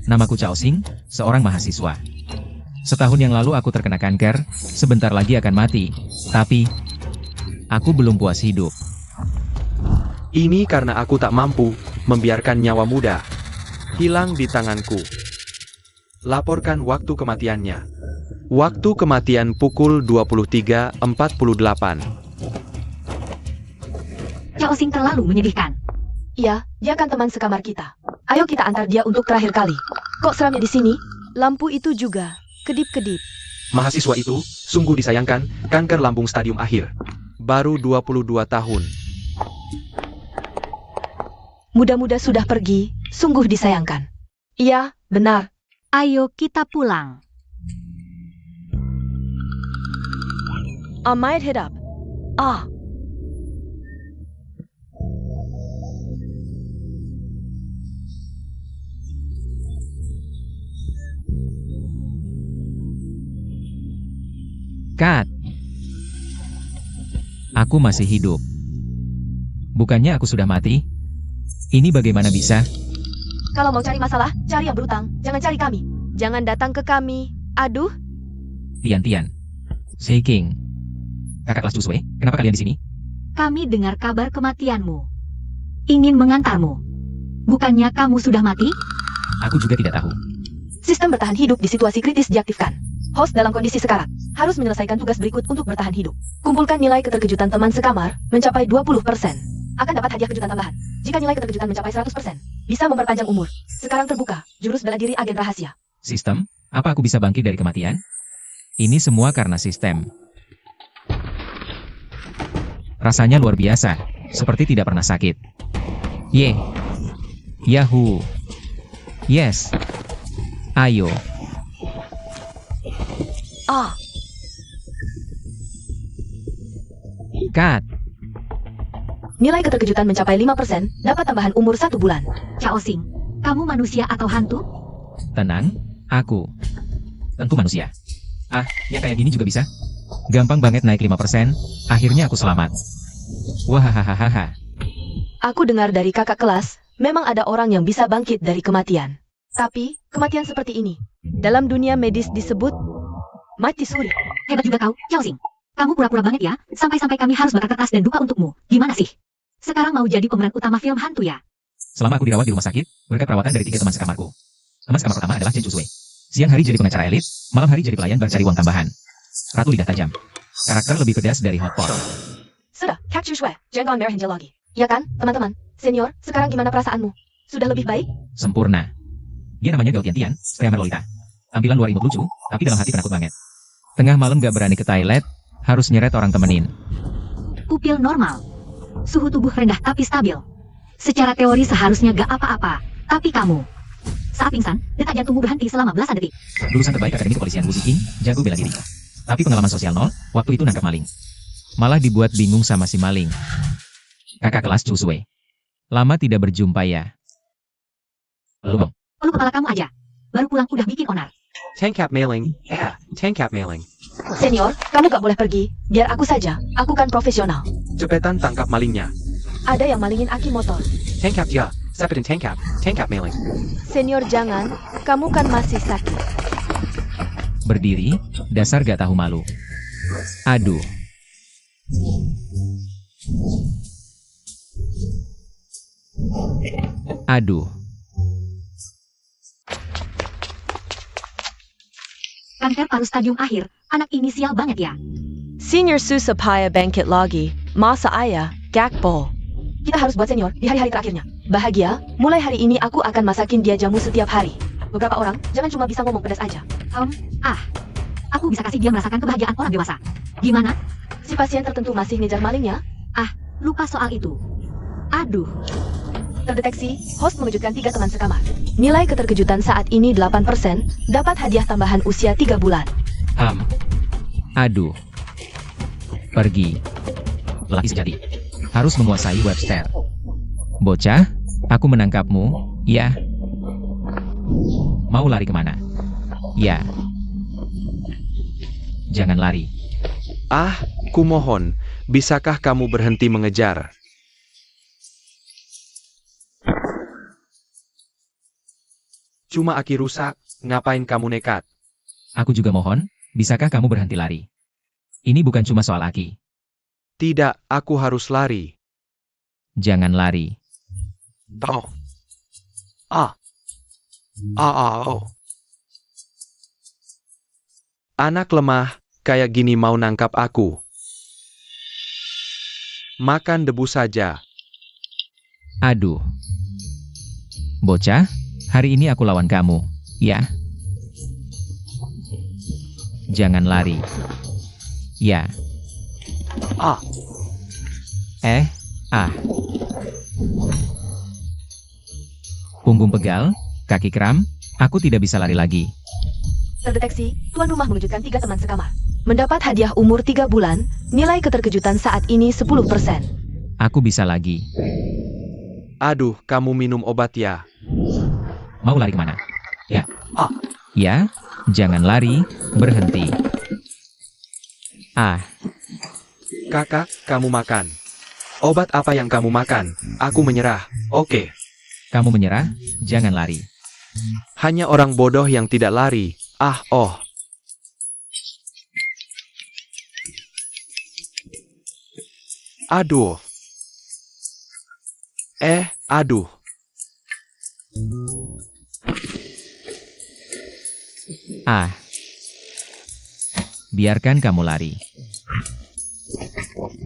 Namaku Chao Xing, seorang mahasiswa. Setahun yang lalu aku terkena kanker, sebentar lagi akan mati. Tapi, aku belum puas hidup. Ini karena aku tak mampu membiarkan nyawa muda hilang di tanganku. Laporkan waktu kematiannya. Waktu kematian pukul 23.48. Chao Xing terlalu menyedihkan. Iya, dia kan teman sekamar kita. Ayo kita antar dia untuk terakhir kali. Kok seramnya di sini? Lampu itu juga kedip-kedip. Mahasiswa itu sungguh disayangkan, kanker lambung stadium akhir. Baru 22 tahun. Muda-muda sudah pergi, sungguh disayangkan. Iya, benar. Ayo kita pulang. I might hit up. Ah, Kat! Aku masih hidup. Bukannya aku sudah mati? Ini bagaimana bisa? kalau mau cari masalah, cari yang berutang. Jangan cari kami. Jangan datang ke kami. Aduh, Tian. Shaking. Kakak kelas Juswe, kenapa kalian di sini? Kami dengar kabar kematianmu. Ingin mengantarmu. Bukannya kamu sudah mati? Aku juga tidak tahu. sistem bertahan hidup di situasi kritis diaktifkan. Host dalam kondisi sekarat harus menyelesaikan tugas berikut untuk bertahan hidup. Kumpulkan nilai keterkejutan teman sekamar mencapai 20%. Akan dapat hadiah kejutan tambahan. Jika nilai keterkejutan mencapai 100%, bisa memperpanjang umur. Sekarang terbuka, jurus bela diri agen rahasia. Sistem? Apa aku bisa bangkit dari kematian? Ini semua karena sistem. Rasanya luar biasa, seperti tidak pernah sakit. Yahoo! Yes! Ayo! Ah, Kat! nilai keterkejutan mencapai 5%, dapat tambahan umur 1 bulan. Chao Xing, kamu manusia atau hantu? Tenang, aku. Tentu manusia. Ah, yang kayak gini juga bisa? Gampang banget naik 5%, akhirnya aku selamat. Wahahaha. Aku dengar dari kakak kelas, memang ada orang yang bisa bangkit dari kematian. Tapi, kematian seperti ini, dalam dunia medis disebut mati suri. Hebat juga kau, Chao Xing. Kamu pura-pura banget ya, sampai-sampai kami harus bakar kertas dan duka untukmu. Gimana sih? Sekarang mau jadi pemeran utama film hantu ya? Selama aku dirawat di rumah sakit, berkat perawatan dari 3 teman sekamarku. Teman sekamar pertama adalah Chen Chusui. Siang hari jadi pengacara elit, malam hari jadi pelayan cari uang tambahan. Ratu lidah tajam. Karakter lebih pedas dari hotpot. Sudah, capture Shui, jangan merah lagi. Ya kan, teman-teman? Senior, sekarang gimana perasaanmu? Sudah lebih baik? Sempurna. Dia namanya Gao Tian, scammer Lolita. Tampilan luar imut lucu, tapi dalam hati penakut banget. Tengah malam gak berani ke toilet, harus nyeret orang temenin. Pupil normal. Suhu tubuh rendah tapi stabil. Secara teori seharusnya gak apa-apa. Tapi kamu. Saat pingsan, detak jantungmu berhenti selama belasan detik. Lulusan terbaik Akademi Kepolisian Wu Ziqing, jago bela diri. Tapi pengalaman sosial nol, waktu itu nangkap maling. Malah dibuat bingung sama si maling. Kakak kelas Chusui. Lama tidak berjumpa ya. Belum. Peluk kepala kamu aja. Baru pulang udah bikin onar. Tankap mailing. Tankap mailing. Senior, kamu gak boleh pergi. Biar aku saja, aku kan profesional. Cepetan tangkap malingnya. Ada yang malingin aki motor. Tankap ya. Cepetan tankap. Tankap mailing. Senior jangan, kamu kan masih sakit. Berdiri, dasar gak tahu malu. Aduh. Aduh. Kanker paru stadium akhir. Anak ini sial banget ya. Senior Susapaya bangkit lagi. Masa ayah, gakpo. Kita harus buat senior di hari-hari terakhirnya. Bahagia, mulai hari ini aku akan masakin dia jamu setiap hari. Beberapa orang, jangan cuma bisa ngomong pedas aja. Aku bisa kasih dia merasakan kebahagiaan orang dewasa. Gimana? Si pasien tertentu masih ngejar malingnya. Lupa soal itu. Aduh. Terdeteksi, host mengejutkan 3 teman sekamar. Nilai keterkejutan saat ini 8%, dapat hadiah tambahan usia 3 bulan. Aduh. Pergi. Lelaki sejati. Harus menguasai Webster. Bocah, aku menangkapmu, ya. Mau lari kemana? Ya. Jangan lari. Kumohon, bisakah kamu berhenti mengejar? Cuma aki rusak, ngapain kamu nekat? Aku juga mohon, bisakah kamu berhenti lari? Ini bukan cuma soal aki. Tidak, aku harus lari. Jangan lari. Oh. Ah. Oh. Anak lemah, kayak gini mau nangkap aku. Makan debu saja. Aduh. Bocah, hari ini aku lawan kamu, ya? Jangan lari. Ya. Ah. Punggung pegal, kaki kram, aku tidak bisa lari lagi. Terdeteksi, tuan rumah mengejutkan 3 teman sekamar. Mendapat hadiah umur 3 bulan, nilai keterkejutan saat ini 10%. Aku bisa lagi. Aduh, kamu minum obat ya? Mau lari kemana? Ya. Ah. Ya, jangan lari, berhenti. Kakak, kamu makan. Obat apa yang kamu makan? Aku menyerah. Oke. Kamu menyerah? Jangan lari. Hanya orang bodoh yang tidak lari. Oh. Aduh. Aduh. Biarkan kamu lari.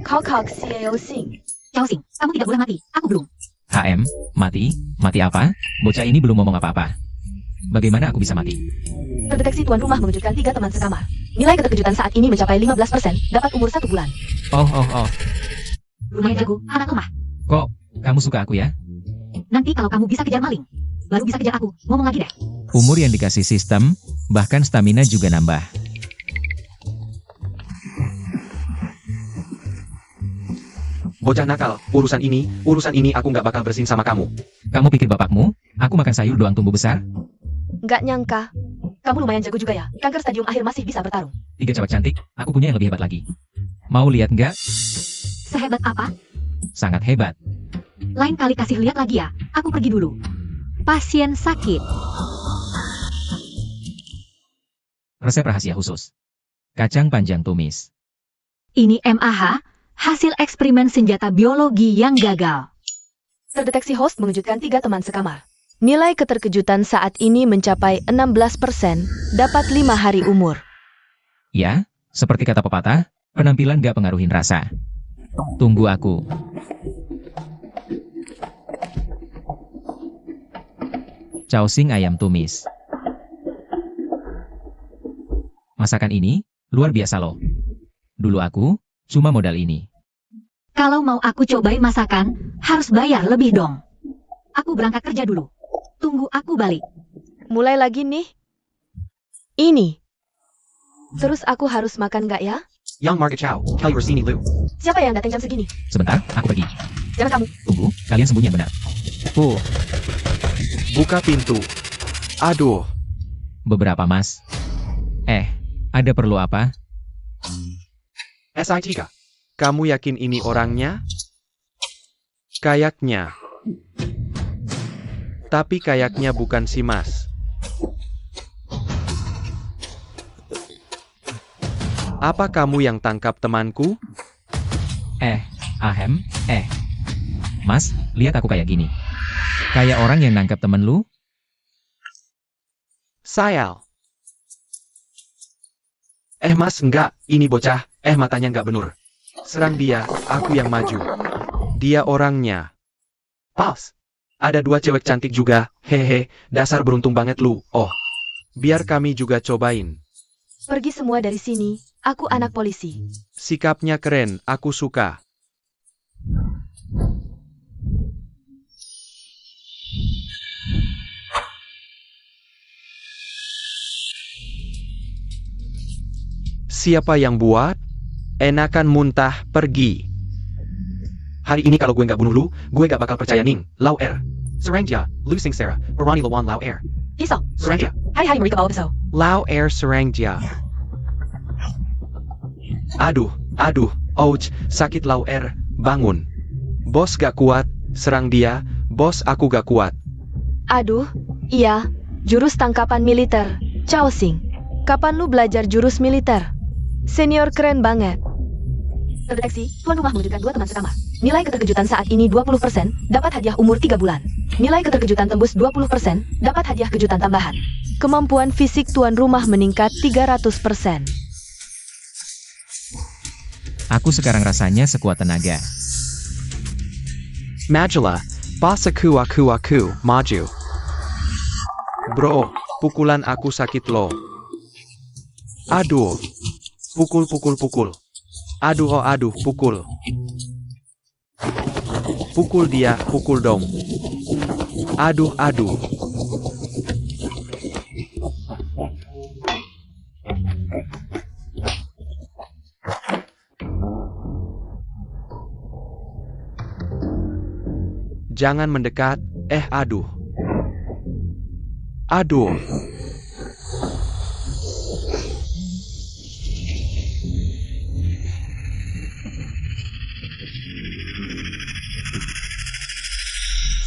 Kau Xiao Xing. Xiao Xing, kamu tidak boleh mati. Aku belum. HM, mati? Mati apa? Bocah ini belum ngomong apa-apa. Bagaimana aku bisa mati? Terdeteksi tuan rumah mengejutkan 3 teman sekamar. Nilai keterkejutan saat ini mencapai 15%, dapat umur 1 bulan. Oh. Lumayan jago, anak lemah. Kok, kamu suka aku ya? Nanti kalau kamu bisa kejar maling, baru bisa kejar aku. Ngomong lagi deh. Umur yang dikasih sistem, bahkan stamina juga nambah. Bocah nakal, urusan ini aku nggak bakal bersin sama kamu. Kamu pikir bapakmu? Aku makan sayur doang tumbuh besar? Nggak nyangka. Kamu lumayan jago juga ya, kanker stadium akhir masih bisa bertarung. 3 cewek cantik, aku punya yang lebih hebat lagi. Mau lihat nggak? Sehebat apa? Sangat hebat. Lain kali kasih lihat lagi ya. Aku pergi dulu. Pasien sakit. Resep rahasia khusus. Kacang panjang tumis. Ini MAH, hasil eksperimen senjata biologi yang gagal. Terdeteksi host mengejutkan 3 teman sekamar. Nilai keterkejutan saat ini mencapai 16%, dapat 5 hari umur. Ya, seperti kata pepatah, penampilan gak pengaruhin rasa. Tunggu aku. Caosing ayam tumis. Masakan ini, luar biasa loh. Dulu aku, cuma modal ini. Kalau mau aku cobain masakan, harus bayar lebih dong. Aku berangkat kerja dulu. Tunggu aku balik. Mulai lagi nih. Ini. Terus aku harus makan nggak ya? Yang Market Chow, Kelly Rossini Lu. Siapa yang datang jam segini? Sebentar, aku pergi. Jangan kamu. Tunggu, kalian sembunyi yang benar. Buka pintu. Aduh. Beberapa mas. Ada perlu apa? SIT kah? Kamu yakin ini orangnya? Kayaknya. Tapi kayaknya bukan si Mas. Apa kamu yang tangkap temanku? Mas, lihat aku kayak gini. Kayak orang yang nangkap temen lu? Sayal. Mas, enggak, ini bocah, matanya enggak benur. Serang dia, aku yang maju. Dia orangnya. Pals. Ada 2 cewek cantik juga, hehe, dasar beruntung banget lu. Oh, biar kami juga cobain. Pergi semua dari sini, aku anak polisi. Sikapnya keren, aku suka. Siapa yang buat? Enakan muntah, pergi. Hari ini kalau gue nggak bunuh lu, gue nggak bakal percaya Ning, Lau Er. Serangja, Lu Sing Sarah, Barani Lawan Lau Er. Iso. Serangja. Hai Marika Bawabeso. Lau Er Serangja. Aduh, ouch, sakit Lau Er, bangun. Bos gak kuat, serang dia, bos aku gak kuat. Aduh, iya, Jurus tangkapan militer, Chao Xing. Kapan lu belajar jurus militer? Senior keren banget. Terdeteksi, tuan rumah mewujudkan 2 teman sekamar. Nilai keterkejutan saat ini 20%, dapat hadiah umur 3 bulan. Nilai keterkejutan tembus 20%, dapat hadiah kejutan tambahan. Kemampuan fisik tuan rumah meningkat 300%. Aku sekarang rasanya sekuat tenaga. Majulah, pas aku maju. Bro, pukulan aku sakit loh. Aduh, pukul. Aduh, pukul. Pukul dia, pukul dong. Aduh. Jangan mendekat, aduh.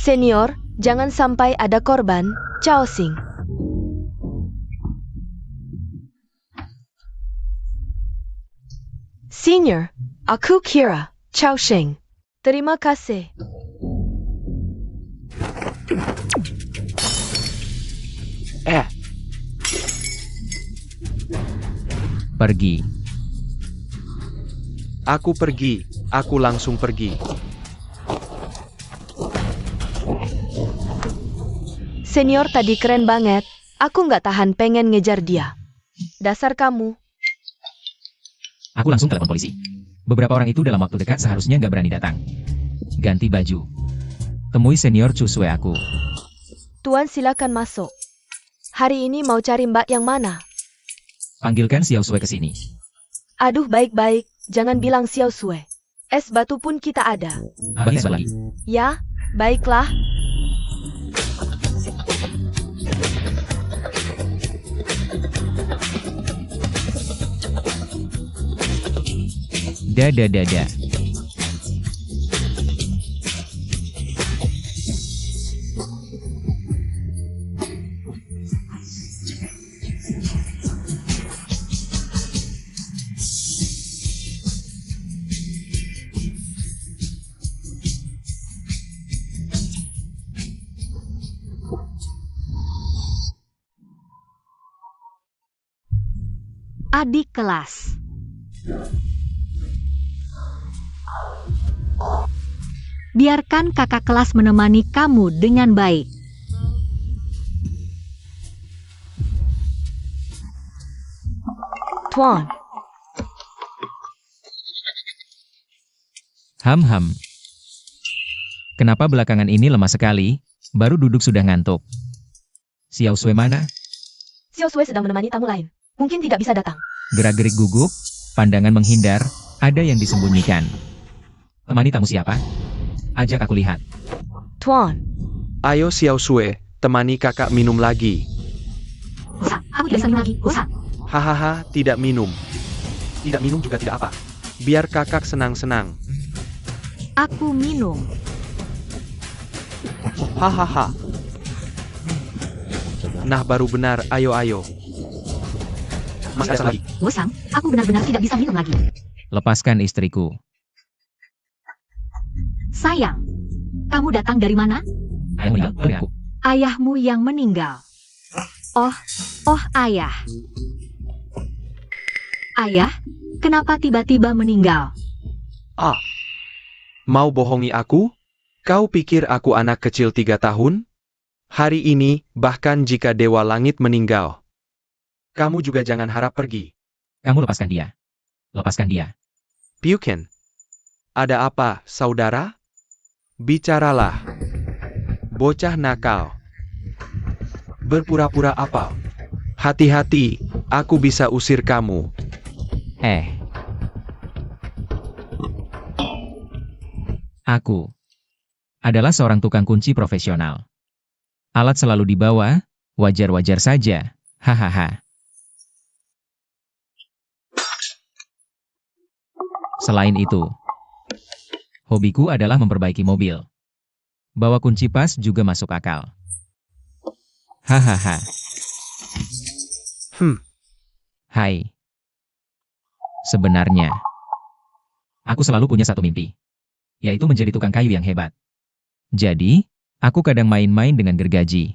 Senior, jangan sampai ada korban, Chao Xing. Senior, aku kira, Chao Xing. Terima kasih. Pergi. Aku langsung pergi. Senior tadi keren banget, aku nggak tahan pengen ngejar dia. Dasar kamu. Aku langsung telepon polisi. Beberapa orang itu dalam waktu dekat seharusnya nggak berani datang. Ganti baju. Temui senior Chusue aku. Tuan silakan masuk. Hari ini mau cari mbak yang mana? Panggilkan Xiao Sue ke sini. Aduh baik-baik, jangan bilang Xiao Sue. Es batu pun kita ada. Abang es lagi. Ya, baiklah. Dada. Adik kelas. Biarkan kakak kelas menemani kamu dengan baik. Tuan, Ham. Kenapa belakangan ini lemah sekali? Baru duduk sudah ngantuk. Xiao Sue mana? Xiao Sue sedang menemani tamu lain. Mungkin tidak bisa datang. Gerak-gerik gugup, pandangan menghindar, ada yang disembunyikan. Temani tamu siapa? Ajak aku lihat. Tuan, Ayo Xiao Sue, temani kakak minum lagi. Bosan, aku tidak bisa minum lagi. Bosan. Hahaha, tidak minum. Tidak minum juga tidak apa. Biar kakak senang-senang. Aku minum. Hahaha. Nah baru benar, ayo. Masih ada lagi. Bosan, aku benar-benar tidak bisa minum lagi. Lepaskan istriku. Sayang, kamu datang dari mana? Ayah meninggal oleh aku. Ayahmu yang meninggal. Oh ayah. Ayah, kenapa tiba-tiba meninggal? Mau bohongi aku? Kau pikir aku anak kecil 3 tahun? Hari ini, bahkan jika Dewa Langit meninggal, kamu juga jangan harap pergi. Kamu lepaskan dia. Lepaskan dia. Pyuken. Ada apa, saudara? Bicaralah. Bocah nakal. Berpura-pura apa? Hati-hati, aku bisa usir kamu. Aku adalah seorang tukang kunci profesional. Alat selalu dibawa, wajar-wajar saja. Hahaha. Selain itu, hobiku adalah memperbaiki mobil. Bawa kunci pas juga masuk akal. Hahaha. Hai. Sebenarnya, aku selalu punya satu mimpi, yaitu menjadi tukang kayu yang hebat. Jadi, aku kadang main-main dengan gergaji.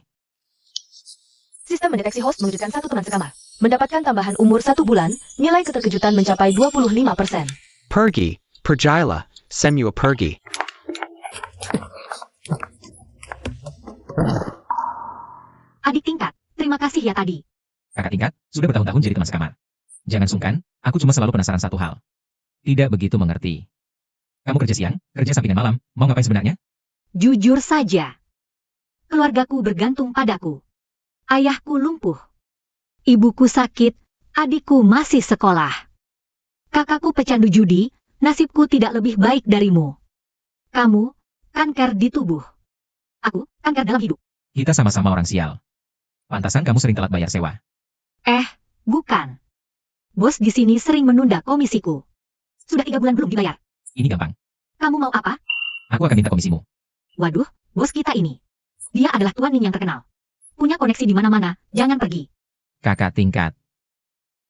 Sistem mendeteksi host mewujudkan satu teman sekamar. Mendapatkan tambahan umur 1 bulan, nilai keterkejutan mencapai 25%. Pergi, pergilah, semua pergi. Adik tingkat, terima kasih ya tadi. Kakak tingkat, sudah bertahun-tahun jadi teman sekamar. Jangan sungkan, aku cuma selalu penasaran satu hal. Tidak begitu mengerti. Kamu kerja siang, kerja sampingan malam, mau ngapain sebenarnya? Jujur saja. Keluargaku bergantung padaku. Ayahku lumpuh. Ibuku sakit, adikku masih sekolah. Kakakku pecandu judi, nasibku tidak lebih baik darimu. Kamu, kanker di tubuh. Aku, kanker dalam hidup. Kita sama-sama orang sial. Pantasan kamu sering telat bayar sewa. Bukan. Bos di sini sering menunda komisiku. Sudah 3 bulan belum dibayar. Ini gampang. Kamu mau apa? Aku akan minta komisimu. Waduh, bos kita ini. Dia adalah Tuan Ning yang terkenal. Punya koneksi di mana-mana, jangan pergi. Kakak tingkat.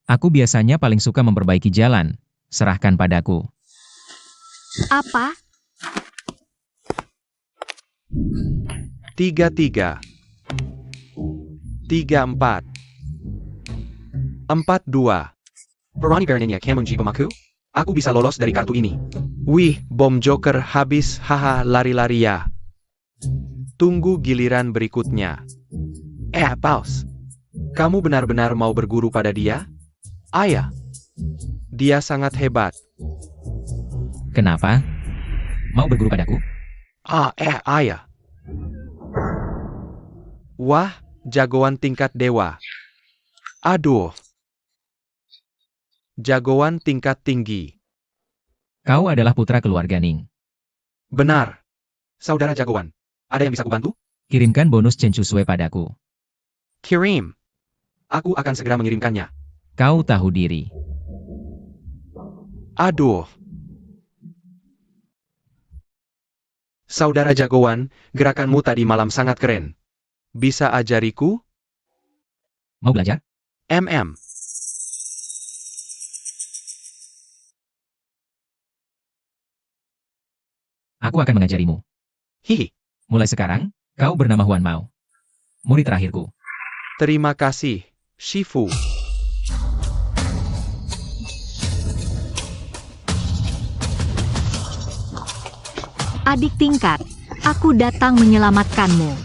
Aku biasanya paling suka memperbaiki jalan. Serahkan padaku. Apa? 33 34 42 Berani beraninya kamu menjibom aku? Aku bisa lolos dari kartu ini. Wih, bom joker habis, haha, lari-lari ya. Tunggu giliran berikutnya. Paus. Kamu benar-benar mau berguru pada dia? Ayah. Dia sangat hebat. Kenapa? Mau berguru padaku? Ayah. Wah, jagoan tingkat dewa. Aduh. Jagoan tingkat tinggi. Kau adalah putra keluarga Ning. Benar. Saudara jagoan. Ada yang bisa kubantu? Kirimkan bonus Cenchusue padaku. Kirim. Aku akan segera mengirimkannya. Kau tahu diri. Aduh. Saudara jagoan, gerakanmu tadi malam sangat keren. Bisa ajariku? Mau belajar? MM. Aku akan mengajarimu. Hihi. Mulai sekarang, kau bernama Huan Mao. Murid terakhirku. Terima kasih, Shifu. Adik tingkat, aku datang menyelamatkanmu.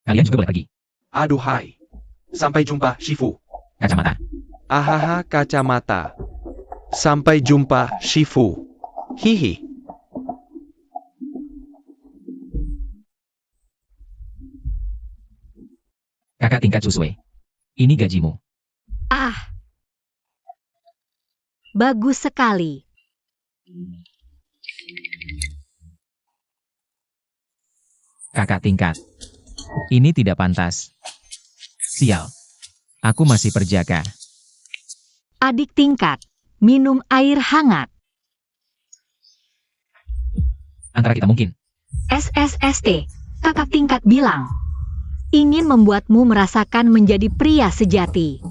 Kalian juga boleh pergi. Aduhai. Sampai jumpa, Shifu. Kacamata. Ahaha, kacamata. Sampai jumpa, Shifu. Hihi. Kakak tingkat Susue. Ini gajimu. Bagus sekali. Kakak tingkat. Ini tidak pantas. Sial. Aku masih perjaka. Adik tingkat, minum air hangat. Antara kita mungkin. SSST, kakak tingkat bilang. Ingin membuatmu merasakan menjadi pria sejati.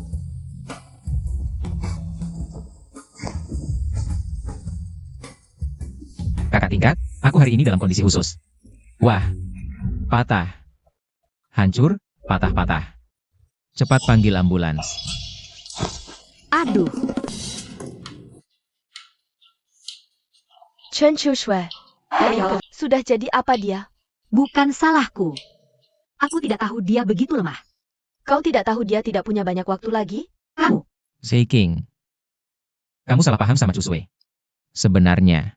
Kakak tingkat, aku hari ini dalam kondisi khusus. Wah. Patah. Hancur, patah-patah. Cepat panggil ambulans. Aduh, Cenchusue. Sudah jadi apa dia? bukan salahku. Aku tidak tahu dia begitu lemah. Kau tidak tahu dia tidak punya banyak waktu lagi? Kamu, Seiking. Kamu salah paham sama Chusue. Sebenarnya,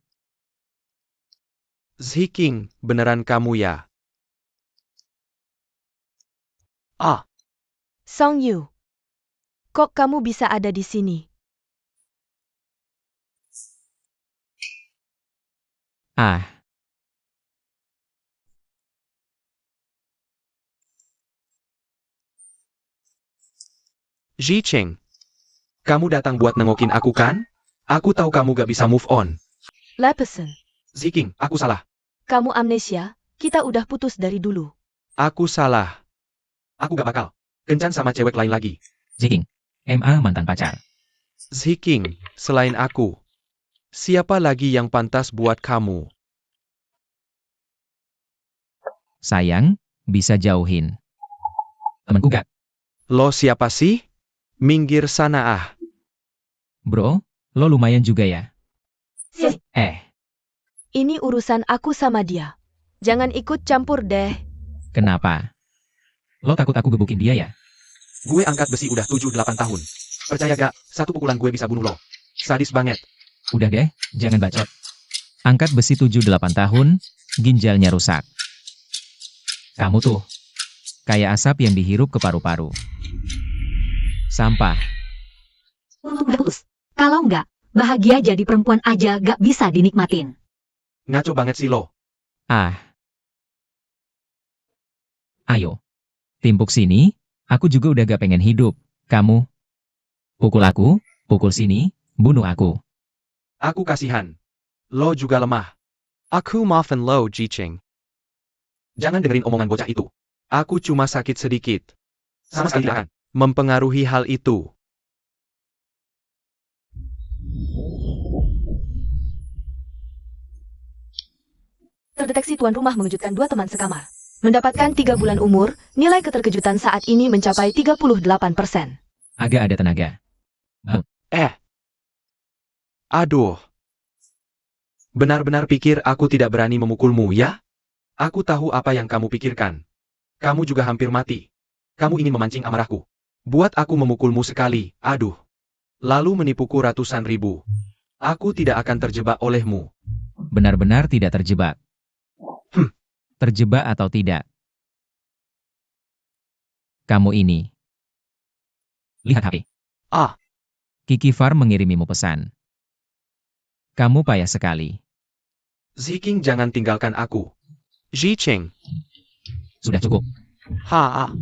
Ziking, beneran kamu ya? Song Yu. Kok kamu bisa ada di sini? Zicheng. Kamu datang buat nengokin aku kan? Aku tahu kamu gak bisa move on. Lepeson. Ziking, aku salah. Kamu amnesia, kita udah putus dari dulu. Aku salah. Aku gak bakal kencan sama cewek lain lagi. Ziking, MA mantan pacar. Ziking, selain aku, siapa lagi yang pantas buat kamu? Sayang, bisa jauhin. Temenku gak? Lo siapa sih? Minggir sana ah. Bro, lo lumayan juga ya. Ini urusan aku sama dia. Jangan ikut campur deh. Kenapa? Lo takut aku gebukin dia ya? Gue angkat besi udah 7-8 tahun. Percaya gak, satu pukulan gue bisa bunuh lo. Sadis banget. Udah deh, jangan bacot. Angkat besi 7-8 tahun, ginjalnya rusak. Kamu tuh, kayak asap yang dihirup ke paru-paru. Sampah. Bagus. Kalau enggak, bahagia jadi perempuan aja gak bisa dinikmatin. Ngaco banget sih lo. Ah. Ayo. Timpuk sini, aku juga udah gak pengen hidup. Kamu. Pukul aku, pukul sini, bunuh aku. Aku kasihan. Lo juga lemah. Aku maafin lo, Jiching. Jangan dengerin omongan bocah itu. Aku cuma sakit sedikit. Sama sekali tidak akan mempengaruhi hal itu. Terdeteksi tuan rumah mengejutkan dua teman sekamar. Mendapatkan 3 bulan umur, nilai keterkejutan saat ini mencapai 38%. Agak ada tenaga. Aduh. Benar-benar pikir aku tidak berani memukulmu, ya? Aku tahu apa yang kamu pikirkan. Kamu juga hampir mati. Kamu ingin memancing amarahku. Buat aku memukulmu sekali, aduh. Lalu menipuku ratusan ribu. Aku tidak akan terjebak olehmu. Benar-benar tidak terjebak. Terjebak atau tidak? Kamu ini. Lihat HP. Ah. Kiki Farm mengirimimu pesan. Kamu payah sekali. Ziking, jangan tinggalkan aku. Jiching. Sudah cukup. Ha.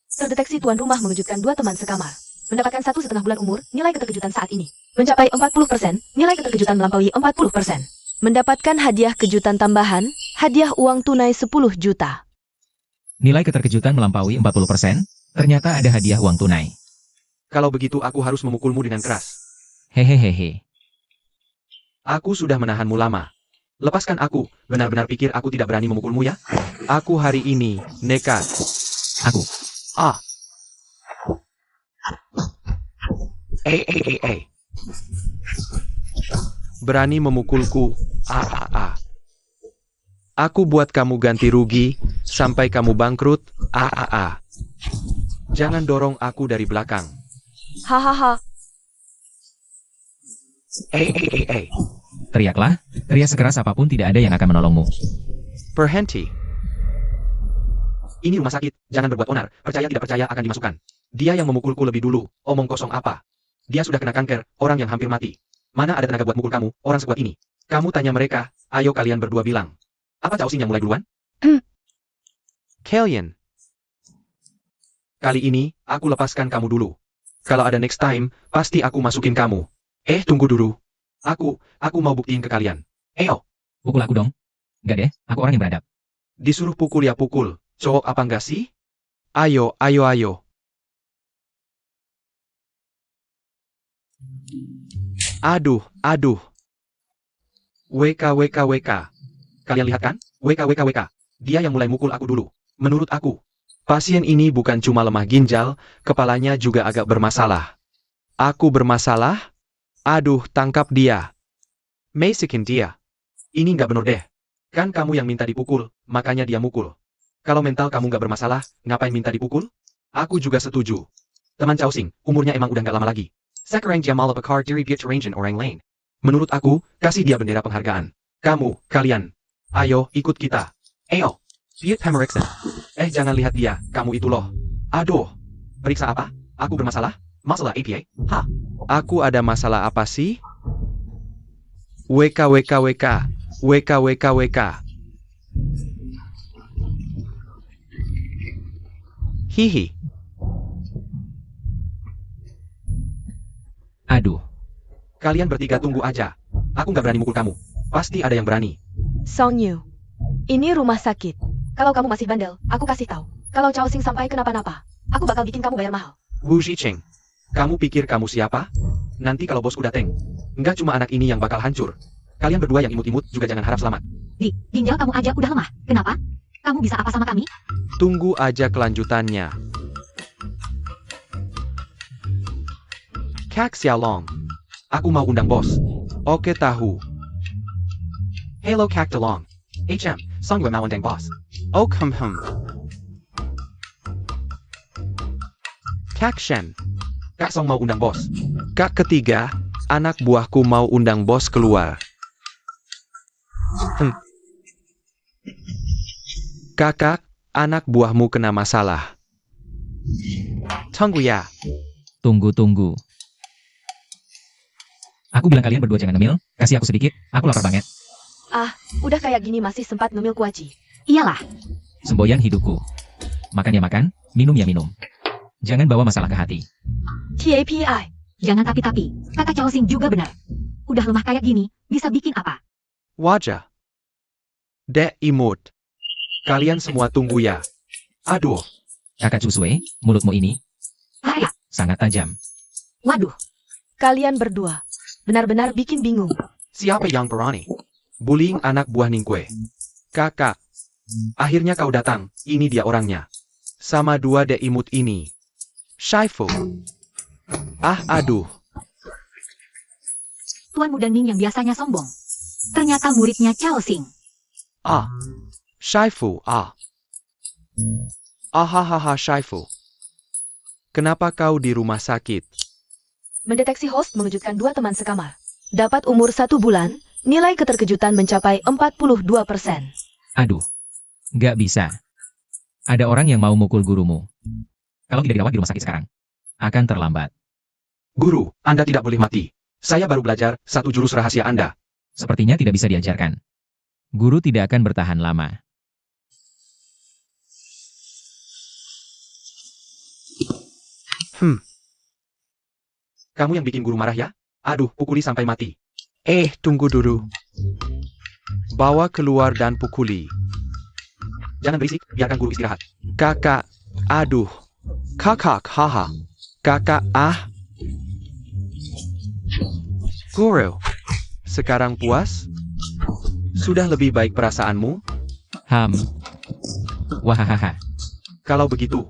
Terdeteksi tuan rumah mengejutkan dua teman sekamar. Mendapatkan 1,5 bulan umur, nilai keterkejutan saat ini mencapai 40%, nilai keterkejutan melampaui 40%. Mendapatkan hadiah kejutan tambahan, hadiah uang tunai 10 juta. Nilai keterkejutan melampaui 40%, ternyata ada hadiah uang tunai. Kalau begitu aku harus memukulmu dengan keras. Hehehehe. Aku sudah menahanmu lama. Lepaskan aku, benar-benar pikir aku tidak berani memukulmu ya? Aku hari ini nekat. Aku. Ah. Berani memukulku. Aku buat kamu ganti rugi, sampai kamu bangkrut. Jangan dorong aku dari belakang. Hahaha. Teriaklah, teriak sekeras apapun tidak ada yang akan menolongmu. Berhenti. Ini rumah sakit, jangan berbuat onar, percaya tidak percaya akan dimasukkan. Dia yang memukulku lebih dulu, omong kosong apa. Dia sudah kena kanker, orang yang hampir mati. Mana ada tenaga buat mukul kamu, orang sekuat ini. Kamu tanya mereka, ayo kalian berdua bilang. Apa Cao Xing yang mulai duluan? Kalian. Kali ini, aku lepaskan kamu dulu. Kalau ada next time, pasti aku masukin kamu. Tunggu dulu. Aku mau buktiin ke kalian. Pukul aku dong. Enggak deh, aku orang yang beradab. Disuruh pukul ya pukul. Cowok apa enggak sih? Ayo. Aduh. WK. Kalian lihat kan? WK. Dia yang mulai mukul aku dulu. Menurut aku, pasien ini bukan cuma lemah ginjal, kepalanya juga agak bermasalah. Aku bermasalah? Aduh, tangkap dia. Masikin dia. Ini nggak bener deh. Kan kamu yang minta dipukul, makanya dia mukul. Kalau mental kamu nggak bermasalah, ngapain minta dipukul? Aku juga setuju. Teman Cao Xing, umurnya emang udah nggak lama lagi. Sekarang dia malah bakar diri dia terangin orang lain. Menurut aku, kasih dia bendera penghargaan. Kalian. Ayo, ikut kita. Piet Pemeriksa. Jangan lihat dia, kamu itu loh. Aduh. Periksa apa? Aku bermasalah? Masalah APA? Aku ada masalah apa sih? WK. Hihi. Aduh. Kalian bertiga tunggu aja. Aku nggak berani mukul kamu. Pasti ada yang berani. Song Yu, ini rumah sakit. Kalau kamu masih bandel, aku kasih tahu. Kalau Chao Xing sampai kenapa-napa, aku bakal bikin kamu bayar mahal. Wu Shicheng, kamu pikir kamu siapa? Nanti kalau bosku dateng, nggak cuma anak ini yang bakal hancur. Kalian berdua yang imut-imut juga jangan harap selamat. Di, ginjal kamu aja udah lemah. Kenapa? Kamu bisa apa sama kami? Tunggu aja kelanjutannya. Kak Xiaolong, aku mau undang bos. Oke tahu. Hello Kak Delong. HM, Song gue mau undang bos. Oh Kak Shen, Kak Song mau undang bos. Kak ketiga, anak buahku mau undang bos keluar. Kakak, anak buahmu kena masalah. Tunggu ya. Tunggu. Aku bilang kalian berdua jangan ngemil, kasih aku sedikit, aku lapar banget. Udah kayak gini masih sempat ngemil kuaci. Iyalah, Semboyan hidupku. Makan ya makan, minum ya minum. Jangan bawa masalah ke hati. TAPI. jangan tapi-tapi. Kakak Chao Xing juga benar. Udah lemah kayak gini, bisa bikin apa? Wajah. Dek imut. Kalian semua tunggu ya. Aduh, Kakak Chusue, mulutmu ini Haya, sangat tajam. waduh. Kalian berdua benar-benar bikin bingung. siapa yang berani? Bullying anak buah Ningkue. Kakak. Akhirnya kau datang, ini dia orangnya. Sama dua dek imut ini. Shaifu. Aduh. Tuan muda Ning yang biasanya sombong. Ternyata muridnya Chao Xing. Shaifu, Ahahaha Shaifu. Kenapa kau di rumah sakit? Mendeteksi host mengejutkan dua teman sekamar. Dapat umur 1 bulan, nilai keterkejutan mencapai 42%. Aduh, nggak bisa. Ada orang yang mau mukul gurumu. Kalau tidak dirawat di rumah sakit sekarang, akan terlambat. Guru, Anda tidak boleh mati. Saya baru belajar satu jurus rahasia Anda. Sepertinya tidak bisa diajarkan. Guru tidak akan bertahan lama. Kamu yang bikin guru marah ya? Aduh, pukuli sampai mati. Tunggu dulu. Bawa keluar dan pukuli. Jangan berisik, biarkan guru istirahat. Kakak, aduh. Kakak, haha. Kakak, Guru, sekarang puas? Sudah lebih baik perasaanmu? Wahahaha. Kalau begitu,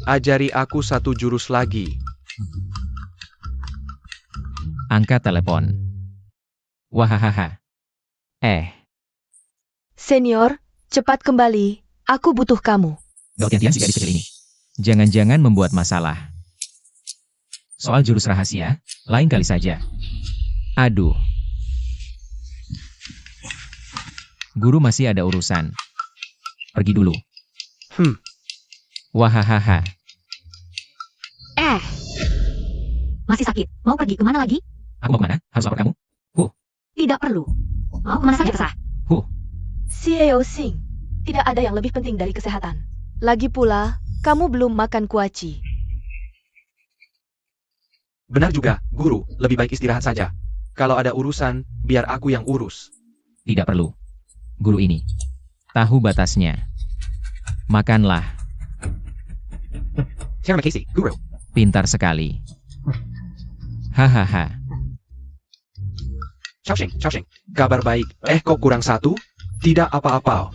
ajari aku satu jurus lagi. Angkat telepon. Wahahaha. Senior, cepat kembali. Aku butuh kamu. Gak hati-hatian si gadis kecil ini. Jangan-jangan membuat masalah. Soal jurus rahasia, lain kali saja. Aduh. Guru masih ada urusan. Pergi dulu. Wahahaha. Masih sakit. Mau pergi kemana lagi? Aku mau kemana? Harus lapor kamu? Tidak perlu. Mau kemana saja terserah. Xiao Xing, tidak ada yang lebih penting dari kesehatan. Lagi pula, kamu belum makan kuaci. Benar juga, guru, lebih baik istirahat saja. Kalau ada urusan, biar aku yang urus. Tidak perlu. Guru ini tahu batasnya. Makanlah. Chairman Casey, guru. Pintar sekali. Hahaha. Chao Sheng, kabar baik. Kok kurang satu? Tidak apa-apa.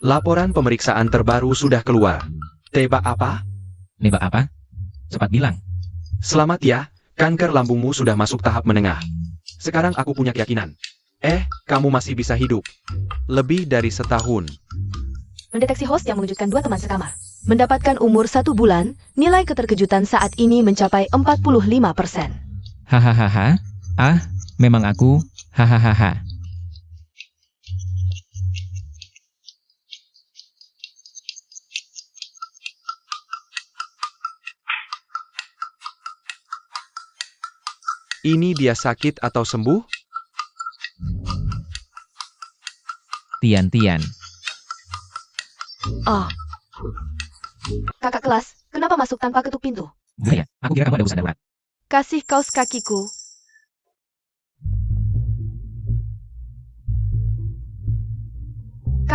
Laporan pemeriksaan terbaru sudah keluar. Tebak apa? Nebak apa? Cepat bilang. Selamat ya, kanker lambungmu sudah masuk tahap menengah. Sekarang aku punya keyakinan. Kamu masih bisa hidup. Lebih dari setahun. Mendeteksi host yang mengejutkan dua teman sekamar. Mendapatkan umur 1 bulan, nilai keterkejutan saat ini mencapai 45%. Hahaha. Memang aku. Hahaha. Ini dia sakit atau sembuh? Tian-tian. Kakak kelas, kenapa masuk tanpa ketuk pintu? Buaya, aku kira kamu ada urusan darurat. Kasih kaos kakiku.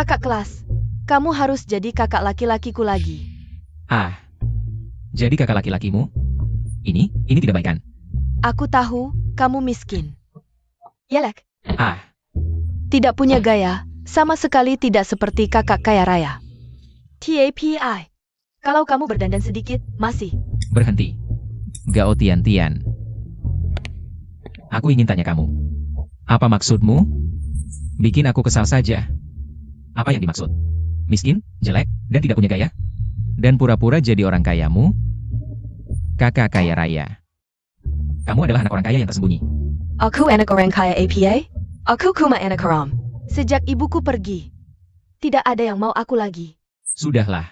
Kakak kelas, kamu harus jadi kakak laki-lakiku lagi. Ah, jadi kakak laki-lakimu? Ini tidak baik kan? Aku tahu, kamu miskin. Yelek, Ah, tidak punya gaya, sama sekali tidak seperti kakak kaya raya. TAPI. Kalau kamu berdandan sedikit, masih. berhenti. Gao Tian-Tian. Aku ingin tanya kamu. Apa maksudmu? Bikin aku kesal saja. Apa yang dimaksud? Miskin, jelek, dan tidak punya gaya? Dan pura-pura jadi orang kayamu? Kakak kaya raya. Kamu adalah anak orang kaya yang tersembunyi. Aku anak orang kaya APA. Aku kuma anak haram. Sejak ibuku pergi, tidak ada yang mau aku lagi. Sudahlah.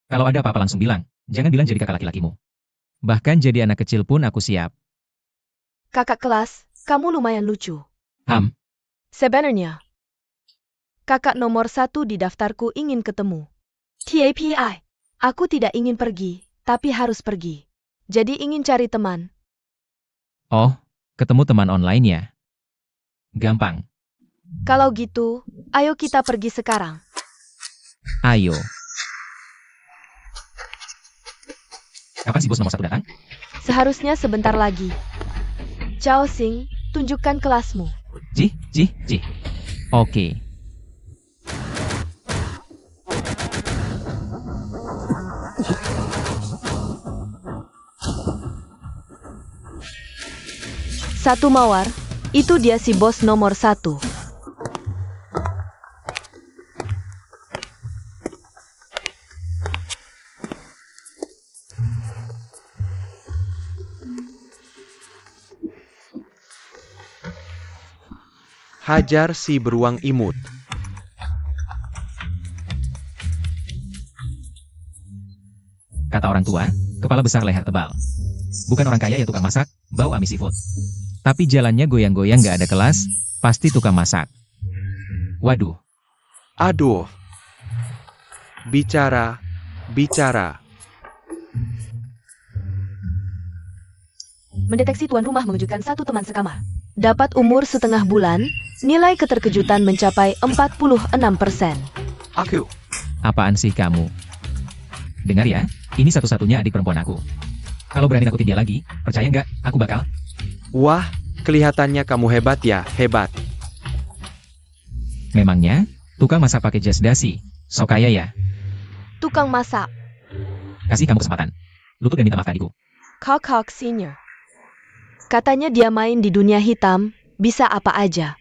Kalau ada apa-apa langsung bilang. Jangan bilang jadi kakak laki-lakimu. Bahkan jadi anak kecil pun aku siap. Kakak kelas, kamu lumayan lucu. Sebenarnya, kakak nomor 1 di daftarku ingin ketemu. TAPI. Aku tidak ingin pergi, tapi harus pergi. Jadi ingin cari teman. Oh, ketemu teman online ya? Gampang. Kalau gitu, ayo kita pergi sekarang. Ayo. Kapan si bos nomor 1 datang? Seharusnya sebentar lagi. Chao Xing, tunjukkan kelasmu. Ji. Oke. Satu mawar, itu dia si bos nomor 1. Hajar si beruang imut. Kata orang tua, kepala besar leher tebal. Bukan orang kaya ya tukang masak, bau amis seafood. Tapi jalannya goyang-goyang gak ada kelas, pasti tukang masak. Waduh, Aduh. Bicara. Mendeteksi tuan rumah mengejutkan satu teman sekamar. Dapat umur setengah bulan, nilai keterkejutan mencapai 46%. Aku. apaan sih kamu? Dengar ya, ini satu-satunya adik perempuan aku. Kalau berani nakutin dia lagi, percaya nggak, aku bakal. Wah, kelihatannya kamu hebat ya, hebat. Memangnya, tukang masak pakai jas dasi, sok kaya ya? Tukang masak, Kasih kamu kesempatan. Lutut dan minta maaf adikku. Kok Senior. Katanya dia main di dunia hitam, bisa apa aja.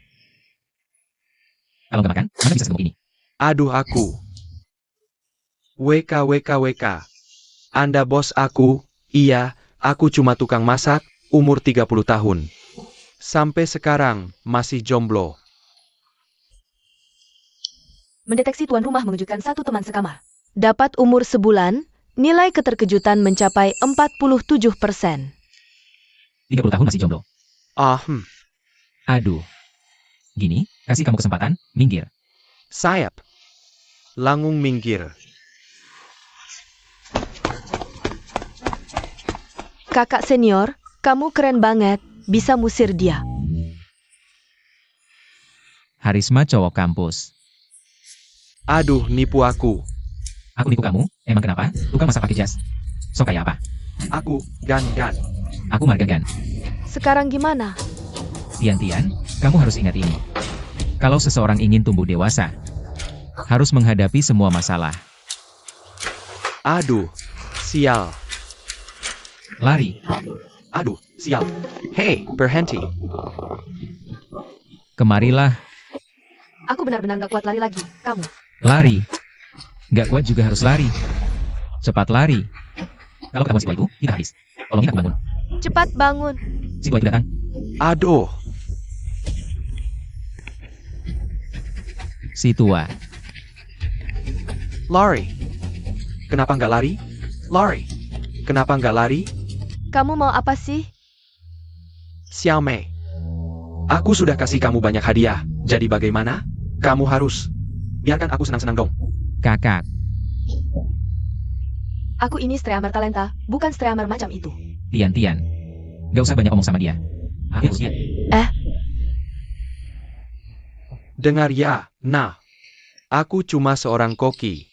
Kalau nggak makan, mana bisa segembuk ini? Aduh aku. WK. Anda bos aku? Iya, aku cuma tukang masak, umur 30 tahun. Sampai sekarang, masih jomblo. Mendeteksi tuan rumah mengejutkan satu teman sekamar. Dapat umur sebulan, nilai keterkejutan mencapai 47%. 30 tahun masih jomblo. Aduh. Gini, kasih kamu kesempatan, minggir. Sayap. Langung minggir. Kakak senior, kamu keren banget, bisa musir dia. Harisma cowok kampus. Aduh, nipu aku. Aku nipu kamu, emang kenapa? Tukang masak pakai jas. Sok kayak apa? Aku, gan. Aku Margagan. Sekarang gimana? Tian-Tian, kamu harus ingat ini. Kalau seseorang ingin tumbuh dewasa, harus menghadapi semua masalah. Aduh, sial. Lari, Aduh, sial. Hei, berhenti. kemarilah, Aku benar-benar gak kuat lari lagi. Kamu. lari. Gak kuat juga harus lari. Cepat lari. Kalau ketemu si tua itu, kita habis. Tolongin aku bangun. Cepat bangun. Si tua itu datang. Aduh, Si tua. lari. Kenapa nggak lari? Lari. Kenapa nggak lari? Kamu mau apa sih? Xiaomei. Aku sudah kasih kamu banyak hadiah. Jadi bagaimana? Kamu harus. Biarkan aku senang-senang dong. Kakak. Aku ini streamer talenta, bukan streamer macam itu. Tian-Tian. Gak usah banyak ngomong sama dia. Aku usia. Dengar ya, nah. Aku cuma seorang koki.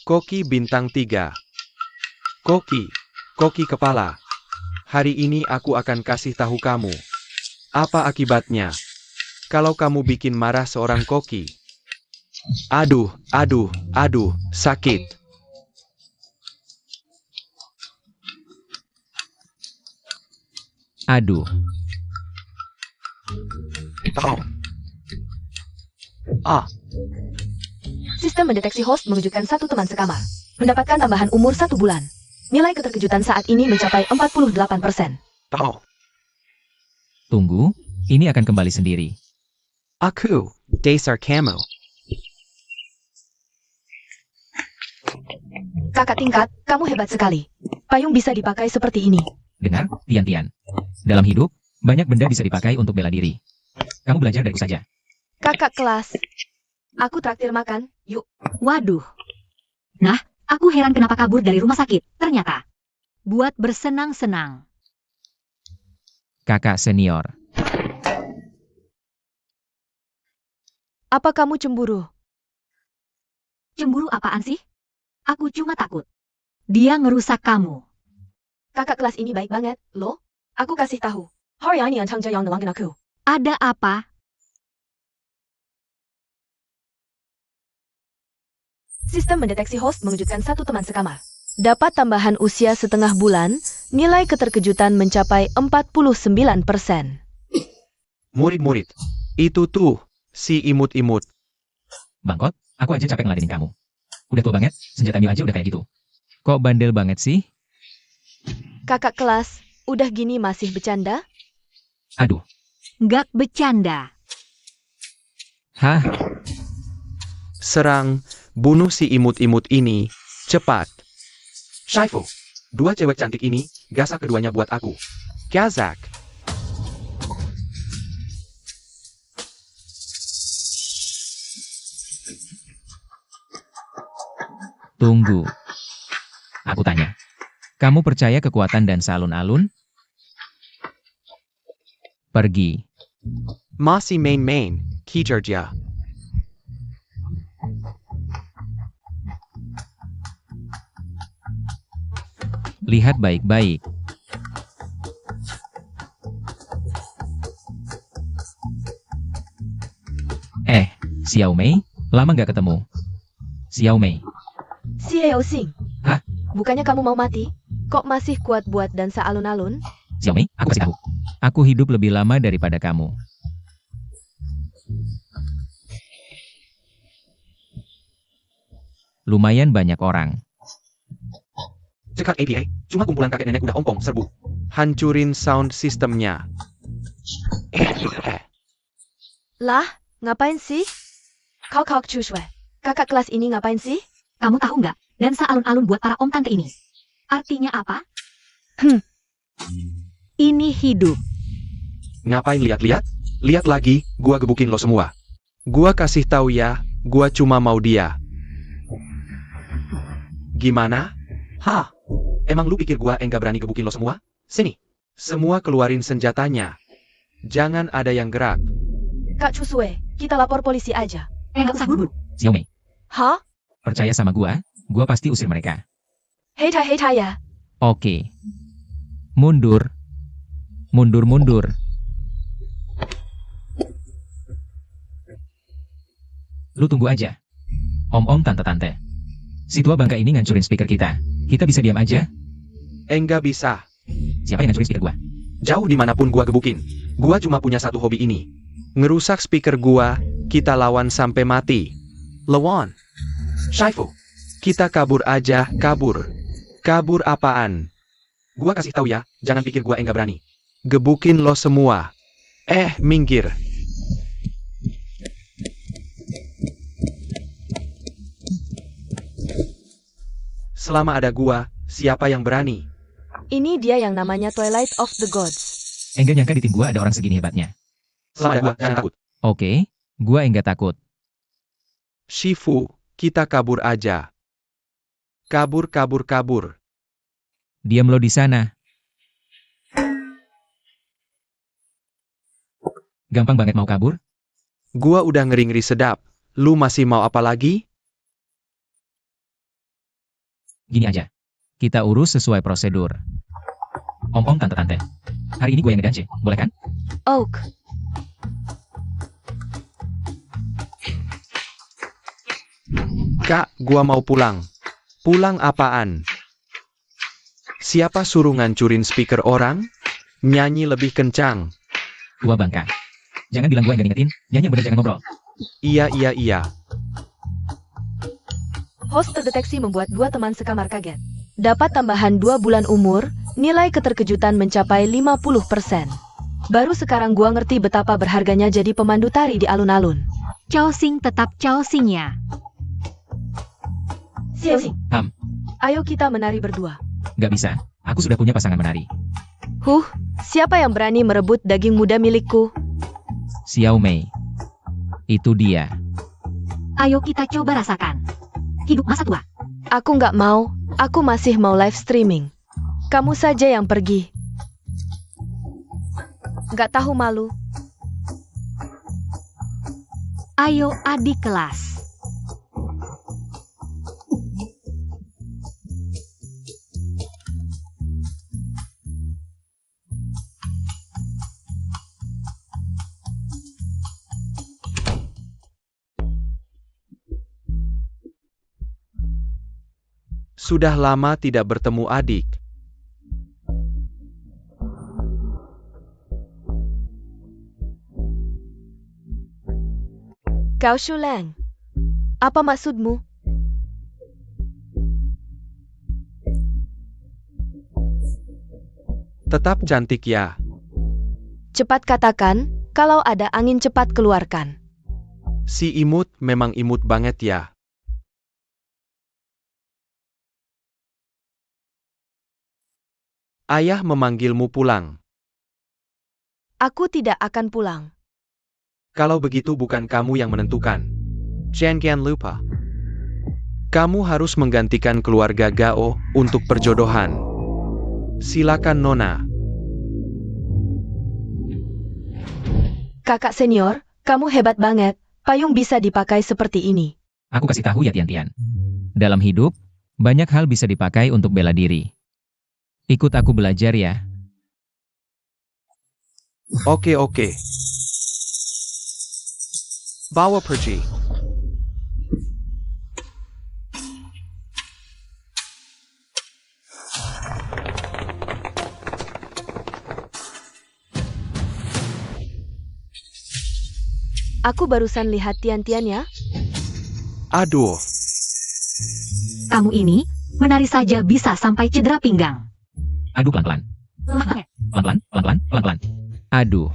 Koki bintang 3. Koki kepala. Hari ini aku akan kasih tahu kamu. Apa akibatnya? Kalau kamu bikin marah seorang koki. Aduh, sakit. Aduh, Oh. Ah, Sistem mendeteksi host mengejutkan satu teman sekamar. Mendapatkan tambahan umur 1 bulan. Nilai keterkejutan saat ini mencapai 48%. oh. tunggu, ini akan kembali sendiri. Aku, dasar kamu. Kakak tingkat, kamu hebat sekali. Payung bisa dipakai seperti ini. Dengar, Tian-Tian. Dalam hidup, banyak benda bisa dipakai untuk bela diri. Kamu belajar dariku saja. Kakak kelas. Aku traktir makan, yuk. Waduh. Nah, aku heran kenapa kabur dari rumah sakit. Ternyata, buat bersenang-senang. Kakak senior. Apa kamu cemburu? Cemburu apaan sih? Aku cuma takut. Dia ngerusak kamu. Kakak kelas ini baik banget, loh. Aku kasih tahu. Hari ini yang yang nelangin aku. Ada apa? Sistem mendeteksi host mengejutkan satu teman sekamar. Dapat tambahan usia setengah bulan, nilai keterkejutan mencapai 49%. Murid-murid. Itu tuh, si imut-imut. Bangkot, aku aja capek ngeladenin kamu. Udah tua banget, senjata Mio aja udah kayak gitu. Kok bandel banget sih? Kakak kelas, udah gini masih bercanda? Aduh, Nggak bercanda. hah? Serang, bunuh si imut-imut ini, cepat. Shaifu, 2 cewek cantik ini, gasak keduanya buat aku. Gazak. Tunggu. Aku tanya. Kamu percaya kekuatan dan alun-alun? Pergi. Masih main-main, kicerja. Lihat baik-baik. Xiao Mei, lama nggak ketemu. Xiao Mei, Xiao Xing. Hah? Bukannya kamu mau mati? Kok masih kuat buat dansa alun-alun? Xiao Mei, aku kasih tahu. Aku hidup lebih lama daripada kamu. Lumayan banyak orang. Cekat APA, cuma kumpulan kakek nenek udah ompong serbu. Hancurin sound sistemnya. Lah, ngapain sih? Kau Chuswe. Kakak kelas ini ngapain sih? Kamu tahu nggak? Dansa alun-alun buat para om tante ini. Artinya apa? Ini hidup. Ngapain lihat-lihat? Lihat lagi, gua gebukin lo semua. Gua kasih tahu ya, gua cuma mau dia. Gimana? Hah? Emang lu pikir gua enggak berani gebukin lo semua? Sini. Semua keluarin senjatanya. Jangan ada yang gerak. Kak Chuswe, kita lapor polisi aja. Nggak usah buru-buru. Xiao Mei, Hah? percaya sama gua pasti usir mereka. Hei ya. Oke. Mundur. Mundur. Lu tunggu aja. Om-om tante-tante. Si tua bangka ini ngancurin speaker kita. Kita bisa diam aja? Enggak bisa. Siapa yang ngancurin speaker gua? Jauh dimanapun gua gebukin. Gua cuma punya satu hobi ini. Ngerusak speaker gua, kita lawan sampai mati. Lawan. Shaifu. Kita kabur aja, kabur. Kabur apaan? Gua kasih tahu ya, jangan pikir gua enggak berani. Gebukin lo semua. Minggir. Selama ada gua, siapa yang berani? Ini dia yang namanya Twilight of the Gods. Enggak nyangka di tim gua ada orang segini hebatnya. Selama ada gua, jangan takut. Oke, gua enggak takut. Shifu, kita kabur aja. Kabur. Diam lo di sana. Gampang banget mau kabur? Gua udah ngeri-ngeri sedap. lu masih mau apa lagi? Gini aja. Kita urus sesuai prosedur. Om-om tante-tante. Hari ini gue yang ngedance, boleh kan? Oak, Kak, gua mau pulang. Pulang apaan? Siapa suruh ngancurin speaker orang? Nyanyi lebih kencang. Gua bangka. Jangan bilang gue yang gak ngingetin, nyanyi yang bener jangan ngobrol. Iya. host terdeteksi membuat dua teman sekamar kaget. Dapat tambahan 2 bulan umur, nilai keterkejutan mencapai 50%. Baru sekarang gua ngerti betapa berharganya jadi pemandu tari di alun-alun. Cao Xing tetap Cao Xingnya. Xiao, Ham, ayo kita menari berdua. gak bisa. Aku sudah punya pasangan menari. Siapa yang berani merebut daging muda milikku? Xiao Mei. Itu dia. Ayo kita coba rasakan. Hidup masa tua. Aku nggak mau, aku masih mau live streaming. Kamu saja yang pergi. Nggak tahu malu. Ayo adik kelas. Sudah lama tidak bertemu adik. Kau Shulang. Apa maksudmu? Tetap cantik ya. Cepat katakan, kalau ada angin cepat keluarkan. Si imut memang imut banget ya. Ayah memanggilmu pulang. Aku tidak akan pulang. Kalau begitu bukan kamu yang menentukan. Jangan lupa. Kamu harus menggantikan keluarga Gao untuk perjodohan. Silakan Nona. Kakak senior, kamu hebat banget. Payung bisa dipakai seperti ini. Aku kasih tahu ya Tian-Tian. Dalam hidup, banyak hal bisa dipakai untuk bela diri. Ikut aku belajar ya. Oke. Bawa pergi. Aku barusan lihat Tian-Tian ya. Aduh, Kamu ini, menari saja bisa sampai cedera pinggang. Aduh pelan-pelan. Pelan-pelan. Aduh.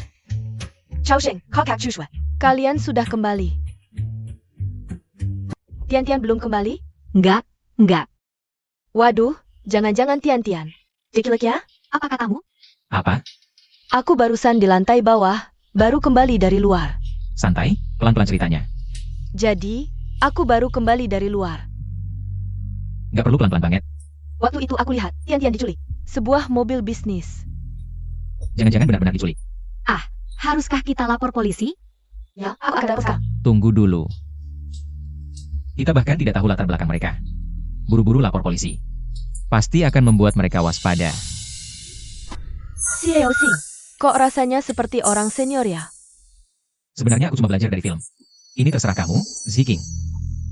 Cao Sheng, kau kak Shushua. Kalian sudah kembali. Tian-Tian belum kembali? Enggak. Waduh, jangan-jangan Tian-Tian. Jelek ya? Apa katamu? Apa? Aku barusan di lantai bawah, baru kembali dari luar. Santai, pelan-pelan ceritanya. Jadi, aku baru kembali dari luar. Gak perlu pelan-pelan banget. Waktu itu aku lihat Tian-Tian diculik. Sebuah mobil bisnis. Jangan-jangan benar-benar diculik. Haruskah kita lapor polisi? Ya, aku akan laporkan. Tunggu dulu. Kita bahkan tidak tahu latar belakang mereka. Buru-buru lapor polisi. Pasti akan membuat mereka waspada. Xiao Xing, kok rasanya seperti orang senior ya? Sebenarnya aku cuma belajar dari film. Ini terserah kamu, Ziking.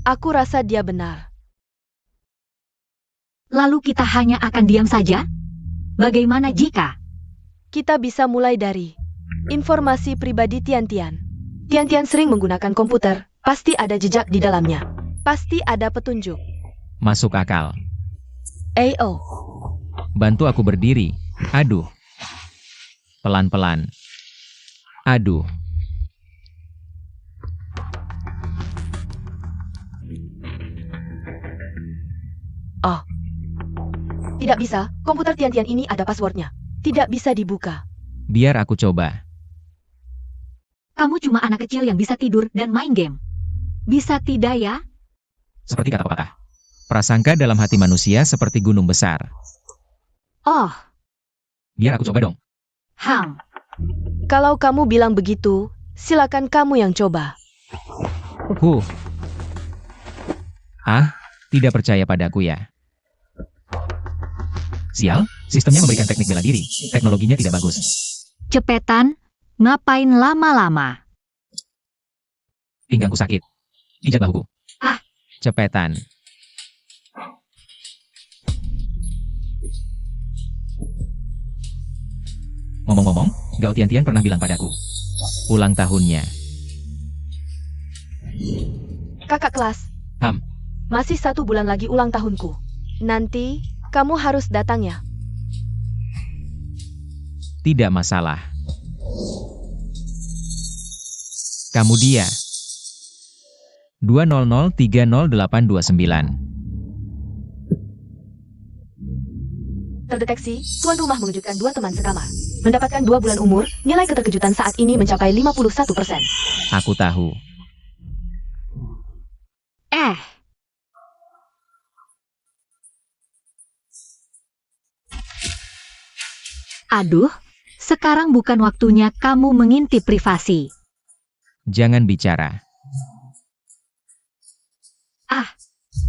Aku rasa dia benar. Lalu kita hanya akan diam saja? Bagaimana jika? Kita bisa mulai dari informasi pribadi Tian-Tian. Tian-Tian sering menggunakan komputer, pasti ada jejak di dalamnya. Pasti ada petunjuk. Masuk akal. AO. Bantu aku berdiri. Aduh. Pelan-pelan. Aduh. Tidak bisa, komputer Tian-Tian ini ada passwordnya. Tidak bisa dibuka. Biar aku coba. Kamu cuma anak kecil yang bisa tidur dan main game. Bisa tidak ya? Seperti kata pepatah. Prasangka dalam hati manusia seperti gunung besar. Oh, Biar aku coba dong. Ham. Kalau kamu bilang begitu, silakan kamu yang coba. Ah, tidak percaya padaku ya. Sial, sistemnya memberikan teknik bela diri. Teknologinya tidak bagus. Cepetan, ngapain lama-lama? Pinggangku sakit. Pijat bahuku. Ah. Cepetan. Ngomong-ngomong, Gao Tian-Tian pernah bilang padaku. Ulang tahunnya. Kakak kelas. Ham. Masih 1 bulan lagi ulang tahunku. Nanti, kamu harus datang ya. Tidak masalah. Kamu dia. 200300829. Terdeteksi, tuan rumah mengejutkan 2 teman sekamar. Mendapatkan 2 bulan umur, nilai keterkejutan saat ini mencapai 51%. Aku tahu. Aduh, sekarang bukan waktunya kamu mengintip privasi. Jangan bicara.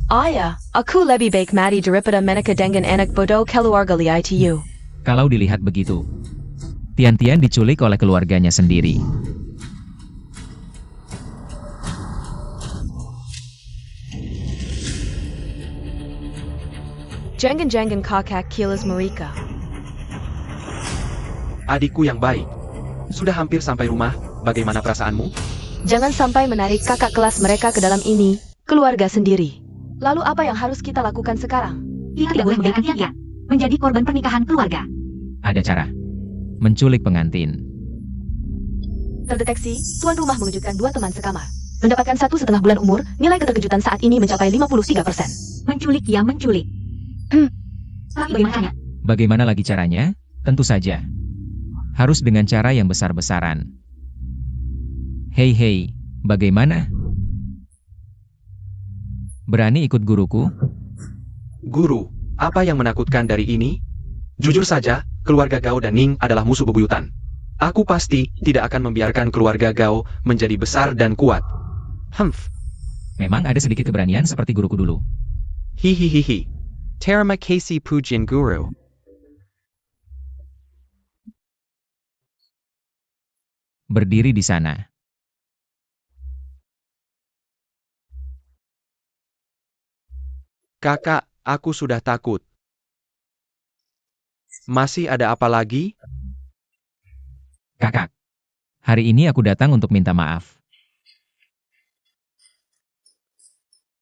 Ayah, aku lebih baik mati daripada menikah dengan anak bodoh keluarga li ITU. Kalau dilihat begitu, Tian-Tian diculik oleh keluarganya sendiri. Jangan-jangan kakak kilas mereka. Adikku yang baik. Sudah hampir sampai rumah, bagaimana perasaanmu? Jangan sampai menarik kakak kelas mereka ke dalam ini, keluarga sendiri. Lalu apa yang harus kita lakukan sekarang? Kita tidak boleh membiarkan Tian-Tian menjadi korban pernikahan keluarga. Ada cara. Menculik pengantin. Terdeteksi, tuan rumah mengejutkan 2 teman sekamar. Mendapatkan 1,5 bulan umur, nilai keterkejutan saat ini mencapai 53%. Menculik ya menculik. Tapi bagaimana caranya? Bagaimana lagi caranya? Tentu saja. Harus dengan cara yang besar-besaran. Hei, bagaimana? Berani ikut guruku? Guru, apa yang menakutkan dari ini? Jujur saja, keluarga Gao dan Ning adalah musuh bebuyutan. Aku pasti tidak akan membiarkan keluarga Gao menjadi besar dan kuat. Memang ada sedikit keberanian seperti guruku dulu. Hihihihi. Terima kasih pujian guru. Berdiri di sana. Kakak, aku sudah takut. Masih ada apa lagi? Kakak, hari ini aku datang untuk minta maaf.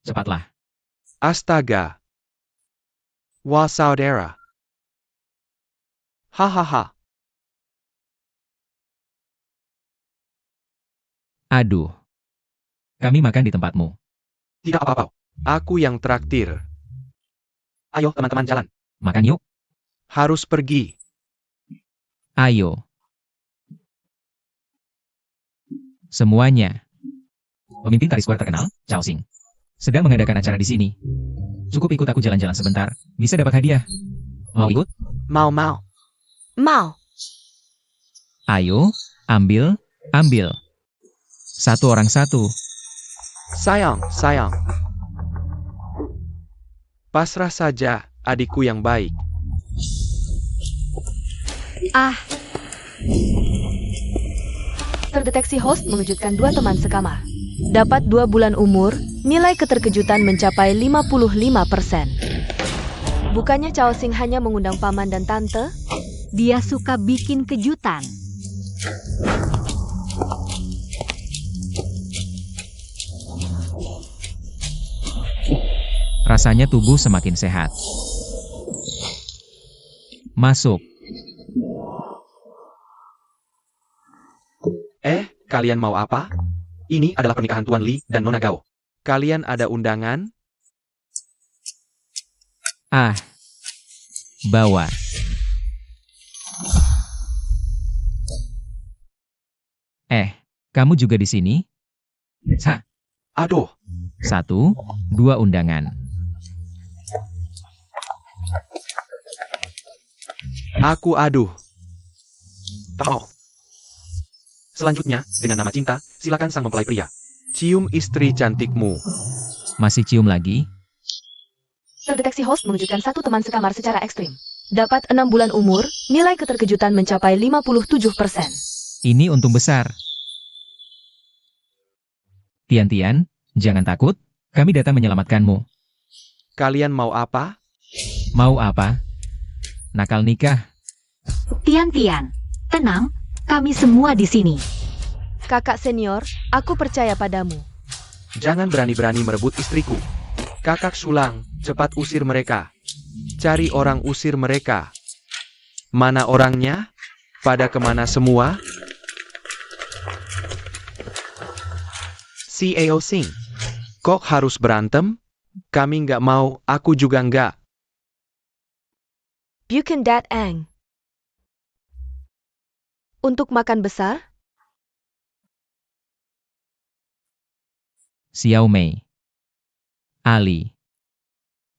Cepatlah. Astaga. Wah saudara. Hahaha. Aduh. Kami makan di tempatmu. Tidak apa-apa. Aku yang traktir. Ayo teman-teman jalan. Makan yuk. Harus pergi. Ayo. Semuanya. Pemimpin tari square terkenal, Chao Xing, sedang mengadakan acara di sini. Cukup ikut aku jalan-jalan sebentar, bisa dapat hadiah. Mau ikut? Mau. Mau. Ayo, ambil. Satu orang satu. Sayang. Pasrah saja, adikku yang baik. Terdeteksi host mengejutkan 2 teman sekamar. Dapat 2 bulan umur, nilai keterkejutan mencapai 55%. Bukannya Chao Xing hanya mengundang paman dan tante? Dia suka bikin kejutan. Rasanya tubuh semakin sehat. Masuk. Kalian mau apa? Ini adalah pernikahan Tuan Li dan Nona Gao. Kalian ada undangan? Bawa. Kamu juga di sini? Aduh. 1, 2 undangan. Aku aduh. Tahu. Selanjutnya, dengan nama cinta, silakan sang mempelai pria. Cium istri cantikmu. Masih cium lagi? Terdeteksi host mengejutkan satu teman sekamar secara ekstrim. Dapat 6 bulan umur, nilai keterkejutan mencapai 57%. Ini untung besar. Tian-Tian, jangan takut, kami datang menyelamatkanmu. Kalian mau apa? Mau apa? Nakal nikah. Tian-Tian, tenang, kami semua di sini. Kakak senior, aku percaya padamu. Jangan berani-berani merebut istriku. Kakak Sulang, cepat usir mereka. Cari orang usir mereka. Mana orangnya? Pada kemana semua? Si Eo Sing. Kok harus berantem? Kami nggak mau, aku juga nggak. Bukan Dat Ang. Untuk makan besar? Xiao Mei. Ali.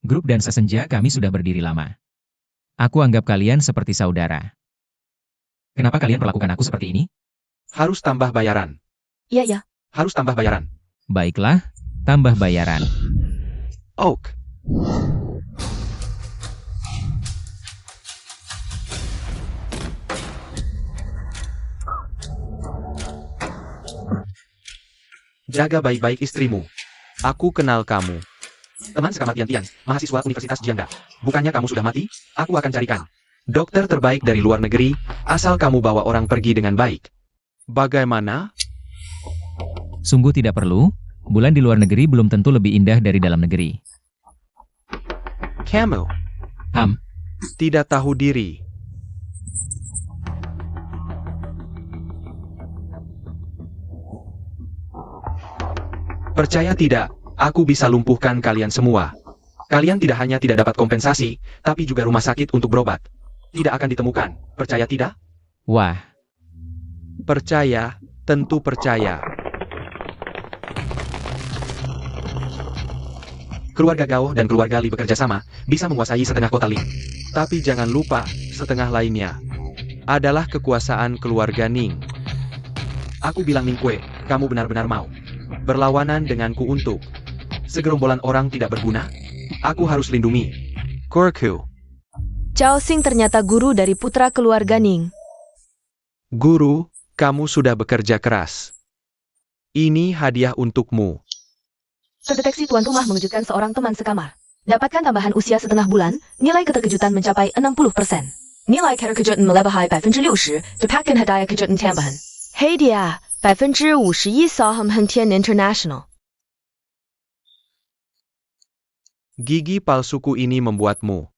Grup dan sesenja kami sudah berdiri lama. Aku anggap kalian seperti saudara. Kenapa kalian perlakukan aku seperti ini? Harus tambah bayaran. Iya ya. Harus tambah bayaran. Baiklah, tambah bayaran. Oak. Jaga baik-baik istrimu. Aku kenal kamu. Teman sekamar Tian-Tian, mahasiswa Universitas Jiangda. Bukannya kamu sudah mati? Aku akan carikan dokter terbaik dari luar negeri, asal kamu bawa orang pergi dengan baik. Bagaimana? Sungguh tidak perlu, bulan di luar negeri belum tentu lebih indah dari dalam negeri. Kamu tidak tahu diri. Percaya tidak, aku bisa lumpuhkan kalian semua. Kalian tidak hanya tidak dapat kompensasi, tapi juga rumah sakit untuk berobat. Tidak akan ditemukan, percaya tidak? Wah, Percaya, tentu percaya. Keluarga Gao dan keluarga Li bekerja sama, bisa menguasai setengah kota Li. Tapi jangan lupa, setengah lainnya adalah kekuasaan keluarga Ning. Aku bilang Ning Kue, kamu benar-benar mau berlawanan denganku untuk segerombolan orang tidak berguna? Aku harus lindungi Korku. Chao Xing ternyata guru dari putra keluarga Ning. Guru, kamu sudah bekerja keras. Ini hadiah untukmu. Terdeteksi tuan rumah mengejutkan seorang teman sekamar. Dapatkan tambahan usia setengah bulan, nilai keterkejutan mencapai 60%. Nilai keterkejutan melebihi 60%, dapatkan hadiah kejutan tambahan. Hadiah 51% saham Hengtian International. Gigi palsuku ini membuatmu.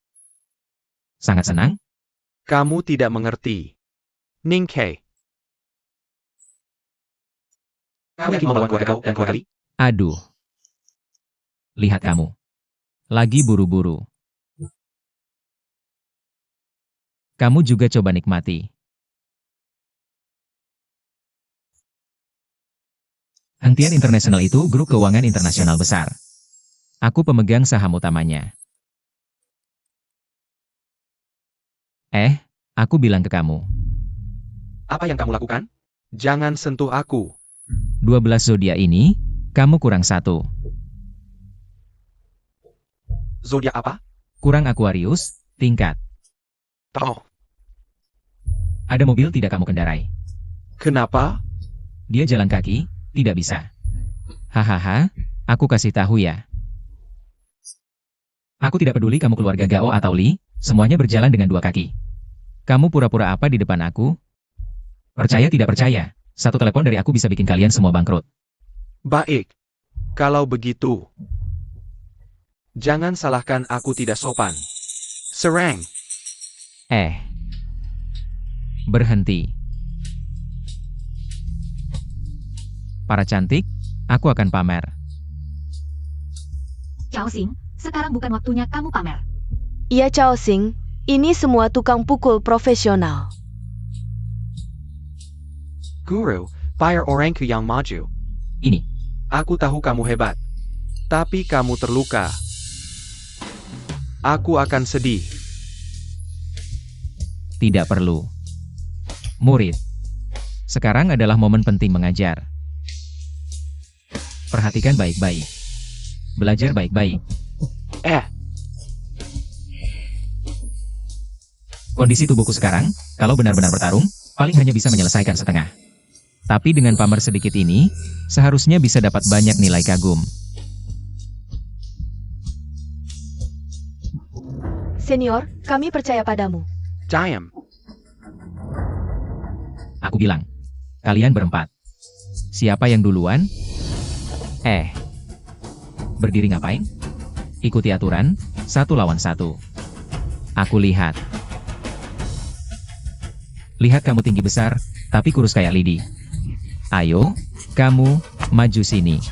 sangat senang. Kamu tidak mengerti. Ning Kei. Kamu yakin mau melawan keluarga Gao dan keluarga Li? Aduh. Lihat kamu. Lagi buru-buru. Kamu juga coba nikmati. Hengtian International itu grup keuangan internasional besar. Aku pemegang saham utamanya. Aku bilang ke kamu. Apa yang kamu lakukan? Jangan sentuh aku. 12 zodiak ini, kamu kurang 1. Zodiak apa? Kurang Aquarius, tingkat. Tahu. Ada mobil tidak kamu kendarai. Kenapa? Dia jalan kaki, tidak bisa. Hahaha, aku kasih tahu ya. Aku tidak peduli kamu keluarga Gao atau Li, semuanya berjalan dengan 2 kaki. Kamu pura-pura apa di depan aku? Percaya tidak percaya, satu telepon dari aku bisa bikin kalian semua bangkrut. Baik. Kalau begitu, jangan salahkan aku tidak sopan. Serang. Berhenti. Para cantik, aku akan pamer. Chao Xing, sekarang bukan waktunya kamu pamer. Iya Chao Xing, ini semua tukang pukul profesional. Guru, fire orangku yang maju. Ini, Aku tahu kamu hebat. Tapi kamu terluka. Aku akan sedih. tidak perlu. Murid. Sekarang adalah momen penting mengajar. Perhatikan baik-baik. Belajar baik-baik. Kondisi tubuhku sekarang, kalau benar-benar bertarung, paling hanya bisa menyelesaikan setengah. Tapi dengan pamer sedikit ini, seharusnya bisa dapat banyak nilai kagum. Senior, kami percaya padamu. Jayam. Aku bilang, kalian berempat. Siapa yang duluan? Berdiri ngapain? Ikuti aturan, 1 lawan 1. Aku lihat. Lihat kamu tinggi besar, tapi kurus kayak lidi. Ayo, kamu, maju sini.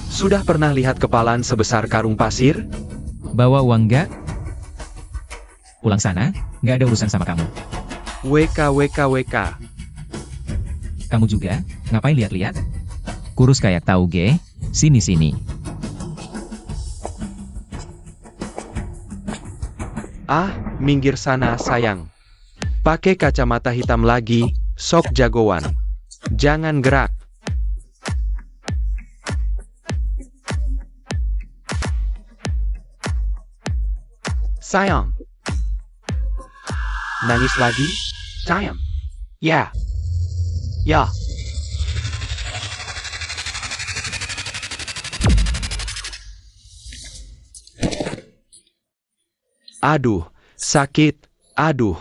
Sudah pernah lihat kepalan sebesar karung pasir? Bawa uang nggak? Pulang sana, nggak ada urusan sama kamu. WK. Kamu juga, ngapain lihat-lihat? Kurus kayak tauge, sini-sini. Minggir sana sayang. Pakai kacamata hitam lagi, sok jagoan. Jangan gerak. Sayang. Nangis lagi? Sayang. Ya. Aduh, sakit. Aduh.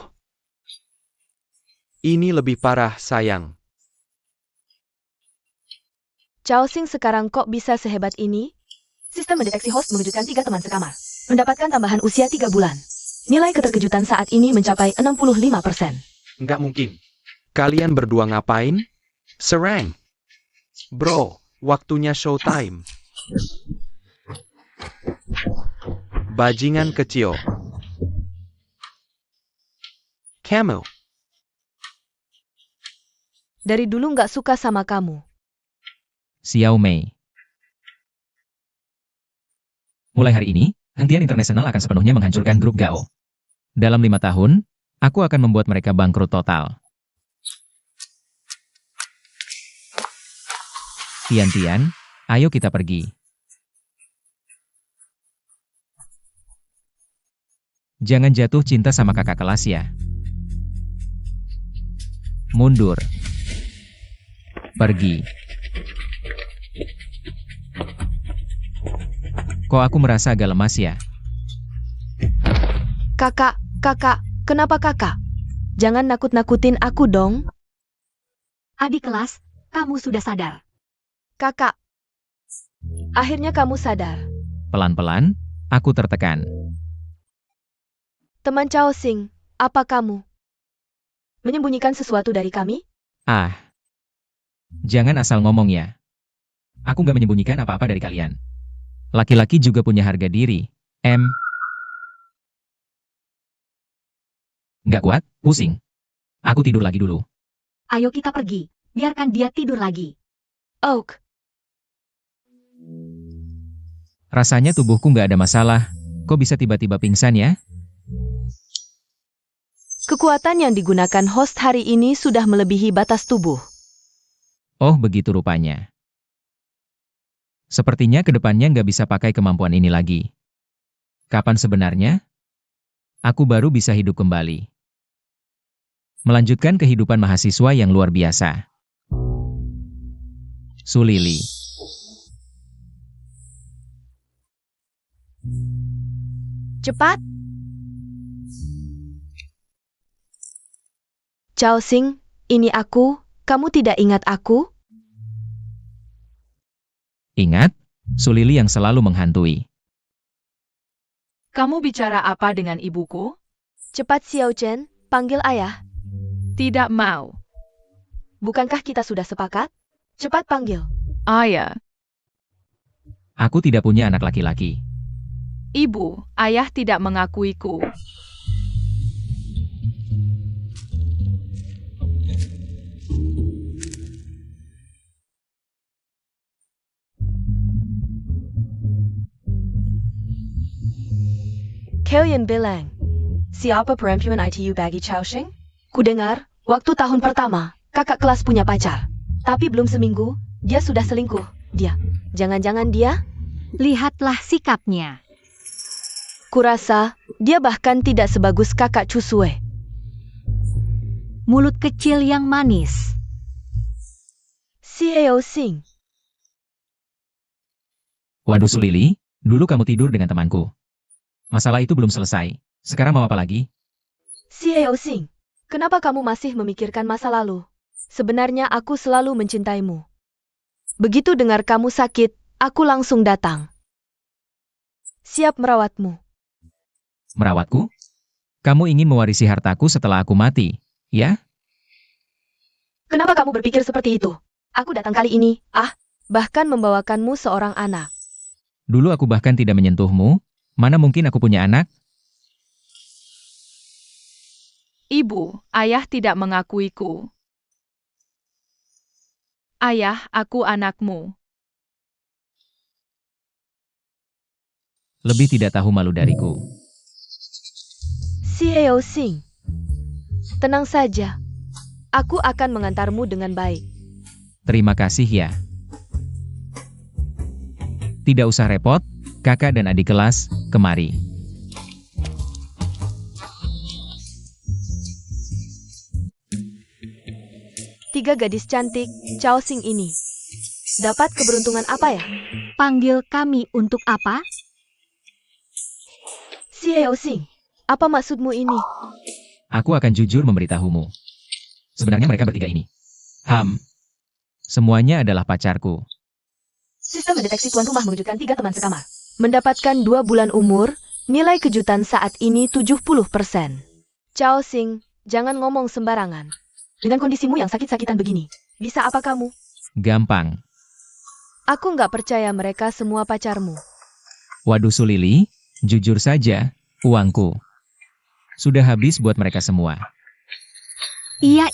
Ini lebih parah, sayang. Chao Xing sekarang kok bisa sehebat ini? Sistem mendeteksi host mengejutkan 3 teman sekamar. Mendapatkan tambahan usia 3 bulan. Nilai keterkejutan saat ini mencapai 65%. Nggak mungkin. Kalian berdua ngapain? Serang. Bro, waktunya showtime. Bajingan kecil. Camel. Dari dulu nggak suka sama kamu. Xiao Mei. Mulai hari ini, hentian internasional akan sepenuhnya menghancurkan grup Gao. Dalam 5 tahun, aku akan membuat mereka bangkrut total. Tian, ayo kita pergi. Jangan jatuh cinta sama kakak kelas ya. Mundur. Pergi. Kok aku merasa agak lemas ya? Kakak, kenapa kakak? Jangan nakut-nakutin aku dong. Adik kelas, kamu sudah sadar. Kakak. Akhirnya kamu sadar. Pelan-pelan, aku tertekan. Teman Chao Xing, apa kamu menyembunyikan sesuatu dari kami? Jangan asal ngomong ya. Aku nggak menyembunyikan apa-apa dari kalian. Laki-laki juga punya harga diri. Nggak kuat, pusing. Aku tidur lagi dulu. Ayo kita pergi, biarkan dia tidur lagi. Oak. Rasanya tubuhku nggak ada masalah. Kok bisa tiba-tiba pingsan ya? Kekuatan yang digunakan host hari ini sudah melebihi batas tubuh. Oh begitu rupanya. Sepertinya kedepannya nggak bisa pakai kemampuan ini lagi. Kapan sebenarnya? Aku baru bisa hidup kembali. Melanjutkan kehidupan mahasiswa yang luar biasa. Sulili. Cepat. Chao Xing, ini aku, kamu tidak ingat aku? Ingat, Sulili yang selalu menghantui. Kamu bicara apa dengan ibuku? Cepat Xiao Chen, panggil ayah. Tidak mau. Bukankah kita sudah sepakat? Cepat panggil. Ayah. Aku tidak punya anak laki-laki. Ibu, ayah tidak mengakuiku. Kalian bilang, siapa perempuan ITU bagi Chao Xing? Kudengar, waktu tahun pertama, kakak kelas punya pacar. Tapi belum seminggu, dia sudah selingkuh. Dia Jangan-jangan dia? Lihatlah sikapnya. Kurasa, dia bahkan tidak sebagus kakak Chusue. Mulut kecil yang manis. Si Heo Sing. Waduh Sulili, dulu kamu tidur dengan temanku. Masalah itu belum selesai. Sekarang mau apa lagi? Si Heo Sing, kenapa kamu masih memikirkan masa lalu? Sebenarnya aku selalu mencintaimu. Begitu dengar kamu sakit, aku langsung datang. Siap merawatmu. Merawatku? Kamu ingin mewarisi hartaku setelah aku mati, ya? Kenapa kamu berpikir seperti itu? Aku datang kali ini, bahkan membawakanmu seorang anak. Dulu aku bahkan tidak menyentuhmu. Mana mungkin aku punya anak? Ibu, ayah tidak mengakuiku. Ayah, aku anakmu. Lebih tidak tahu malu dariku. Si Heo Sing. Tenang saja. Aku akan mengantarmu dengan baik. Terima kasih ya. Tidak usah repot, kakak dan adik kelas, kemari. Tiga gadis cantik, Chao Sing ini. Dapat keberuntungan apa ya? Panggil kami untuk apa? Si Heo Sing, apa maksudmu ini? Aku akan jujur memberitahumu. Sebenarnya mereka bertiga ini. Semuanya adalah pacarku. Sistem mendeteksi tuan rumah mengejutkan 3 teman sekamar. Mendapatkan 2 bulan umur, nilai kejutan saat ini 70%. Chao Sing, jangan ngomong sembarangan. Dengan kondisimu yang sakit-sakitan begini, bisa apa kamu? Gampang. Aku nggak percaya mereka semua pacarmu. Waduh Sulili, jujur saja, uangku sudah habis buat mereka semua. Iya.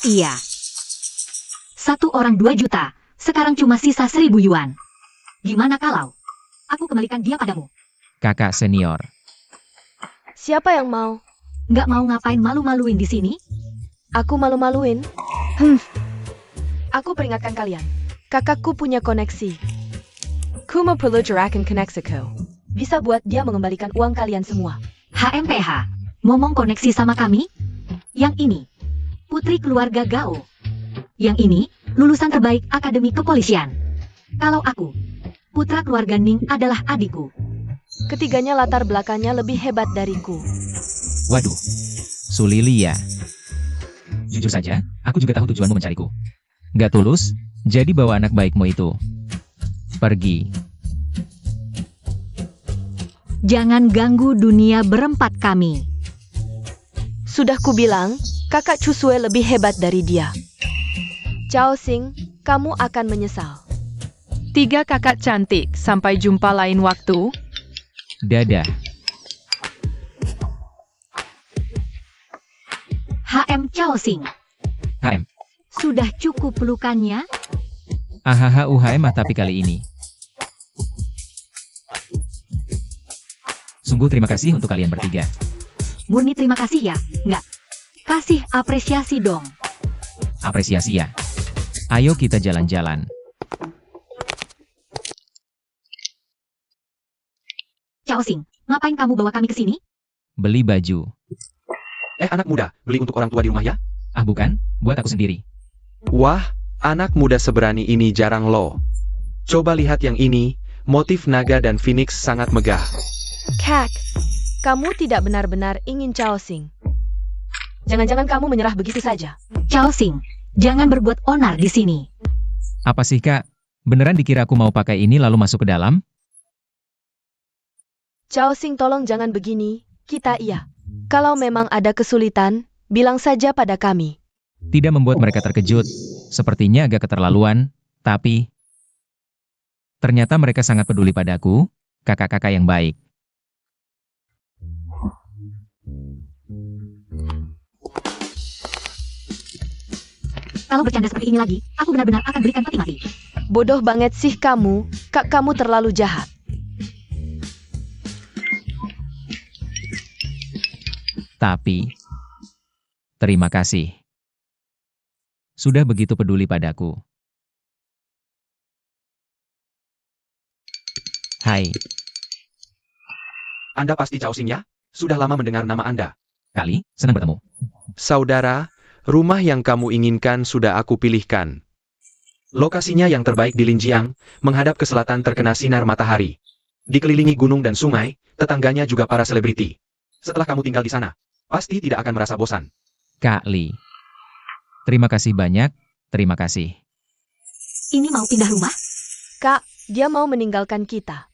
1 orang 2 juta, sekarang cuma sisa 1.000 yuan. Gimana kalau aku kembalikan dia padamu? Kakak senior. Siapa yang mau? Nggak mau ngapain malu-maluin di sini? Aku malu-maluin? Aku peringatkan kalian. Kakakku punya koneksi. Kuma perlu jerakan koneksiku. Bisa buat dia mengembalikan uang kalian semua. HMPH, ngomong koneksi sama kami? Yang ini, putri keluarga Gao. Yang ini, lulusan terbaik Akademi Kepolisian. Kalau aku, putra keluarga Ning adalah adikku. Ketiganya latar belakangnya lebih hebat dariku. Waduh, Sulili ya. Jujur saja, aku juga tahu tujuanmu mencariku. Gak tulus, jadi bawa anak baikmu itu. Pergi. Jangan ganggu dunia berempat kami. Sudah kubilang, kakak Chusue lebih hebat dari dia. Chao Sing, kamu akan menyesal. 3 kakak cantik, sampai jumpa lain waktu. Dadah. HM Chao Sing, HM. sudah cukup pelukannya? Ahaha UHM tapi kali ini. Sungguh terima kasih untuk kalian bertiga. Murni terima kasih ya, nggak? Kasih apresiasi dong. Apresiasi ya. Ayo kita jalan-jalan. Chao Sing, ngapain kamu bawa kami ke sini? Beli baju. Anak muda, beli untuk orang tua di rumah ya? Ah bukan, buat aku sendiri. Wah, anak muda seberani ini jarang loh. Coba lihat yang ini, motif naga dan phoenix sangat megah. Kak, kamu tidak benar-benar ingin Chao Sing. Jangan-jangan kamu menyerah begitu saja. Chao Sing, jangan berbuat onar di sini. Apa sih kak? Beneran dikira aku mau pakai ini lalu masuk ke dalam? Chao Sing, tolong jangan begini. Kita iya. Kalau memang ada kesulitan, bilang saja pada kami. Tidak membuat mereka terkejut. Sepertinya agak keterlaluan, tapi ternyata mereka sangat peduli padaku, kakak-kakak yang baik. Kalau bercanda seperti ini lagi, aku benar-benar akan berikan peti mati. Bodoh banget sih kamu, kak, kamu terlalu jahat. Tapi, terima kasih. Sudah begitu peduli padaku. Hai, Anda pasti Cao Xing ya? Sudah lama mendengar nama Anda. Kak Li, senang bertemu. Saudara, rumah yang kamu inginkan sudah aku pilihkan. Lokasinya yang terbaik di Linjiang, menghadap ke selatan terkena sinar matahari. Dikelilingi gunung dan sungai, tetangganya juga para selebriti. Setelah kamu tinggal di sana, pasti tidak akan merasa bosan. Kak Li. Terima kasih banyak, terima kasih. Ini mau pindah rumah? Kak, dia mau meninggalkan kita.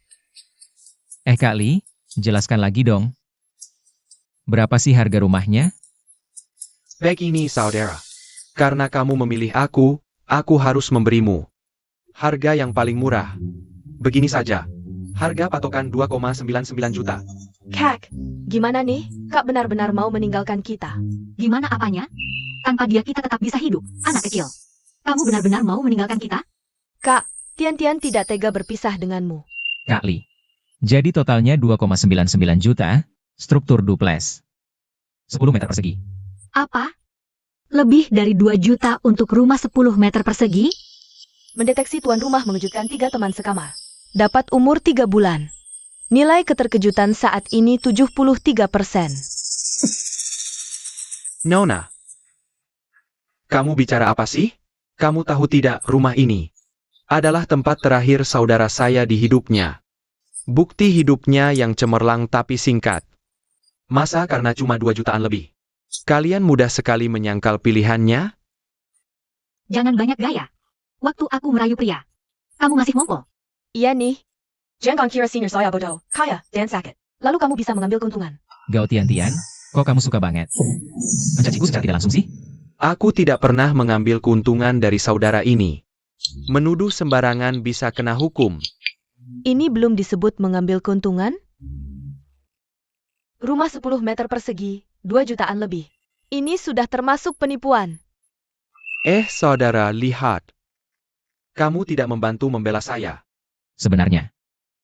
Kak Li, jelaskan lagi dong. Berapa sih harga rumahnya? Begini saudara, karena kamu memilih aku harus memberimu harga yang paling murah. Begini saja, harga patokan 2,99 juta. Kak, gimana nih? Kak benar-benar mau meninggalkan kita. Gimana apanya? Tanpa dia kita tetap bisa hidup, anak kecil. Kamu benar-benar mau meninggalkan kita? Kak, Tian-Tian tidak tega berpisah denganmu. Kak Li. Jadi totalnya 2,99 juta, struktur duples. 10 meter persegi. Apa? Lebih dari 2 juta untuk rumah 10 meter persegi? Mendeteksi tuan rumah mengejutkan 3 teman sekamar. Dapat umur 3 bulan. Nilai keterkejutan saat ini 73%. Nona, kamu bicara apa sih? Kamu tahu tidak, rumah ini adalah tempat terakhir saudara saya di hidupnya. Bukti hidupnya yang cemerlang tapi singkat. Masa karena cuma 2 jutaan lebih? Kalian mudah sekali menyangkal pilihannya? Jangan banyak gaya. Waktu aku merayu pria, kamu masih mongko. Iya nih. Jangan kira senior saya bodoh, kaya, dan sakit. Lalu kamu bisa mengambil keuntungan. Gao Tian-Tian, kok kamu suka banget? Mencaciku secara tidak langsung sih? Aku tidak pernah mengambil keuntungan dari saudara ini. Menuduh sembarangan bisa kena hukum. Ini belum disebut mengambil keuntungan? Rumah 10 meter persegi, 2 jutaan lebih. Ini sudah termasuk penipuan. Saudara, lihat. Kamu tidak membantu membela saya. Sebenarnya,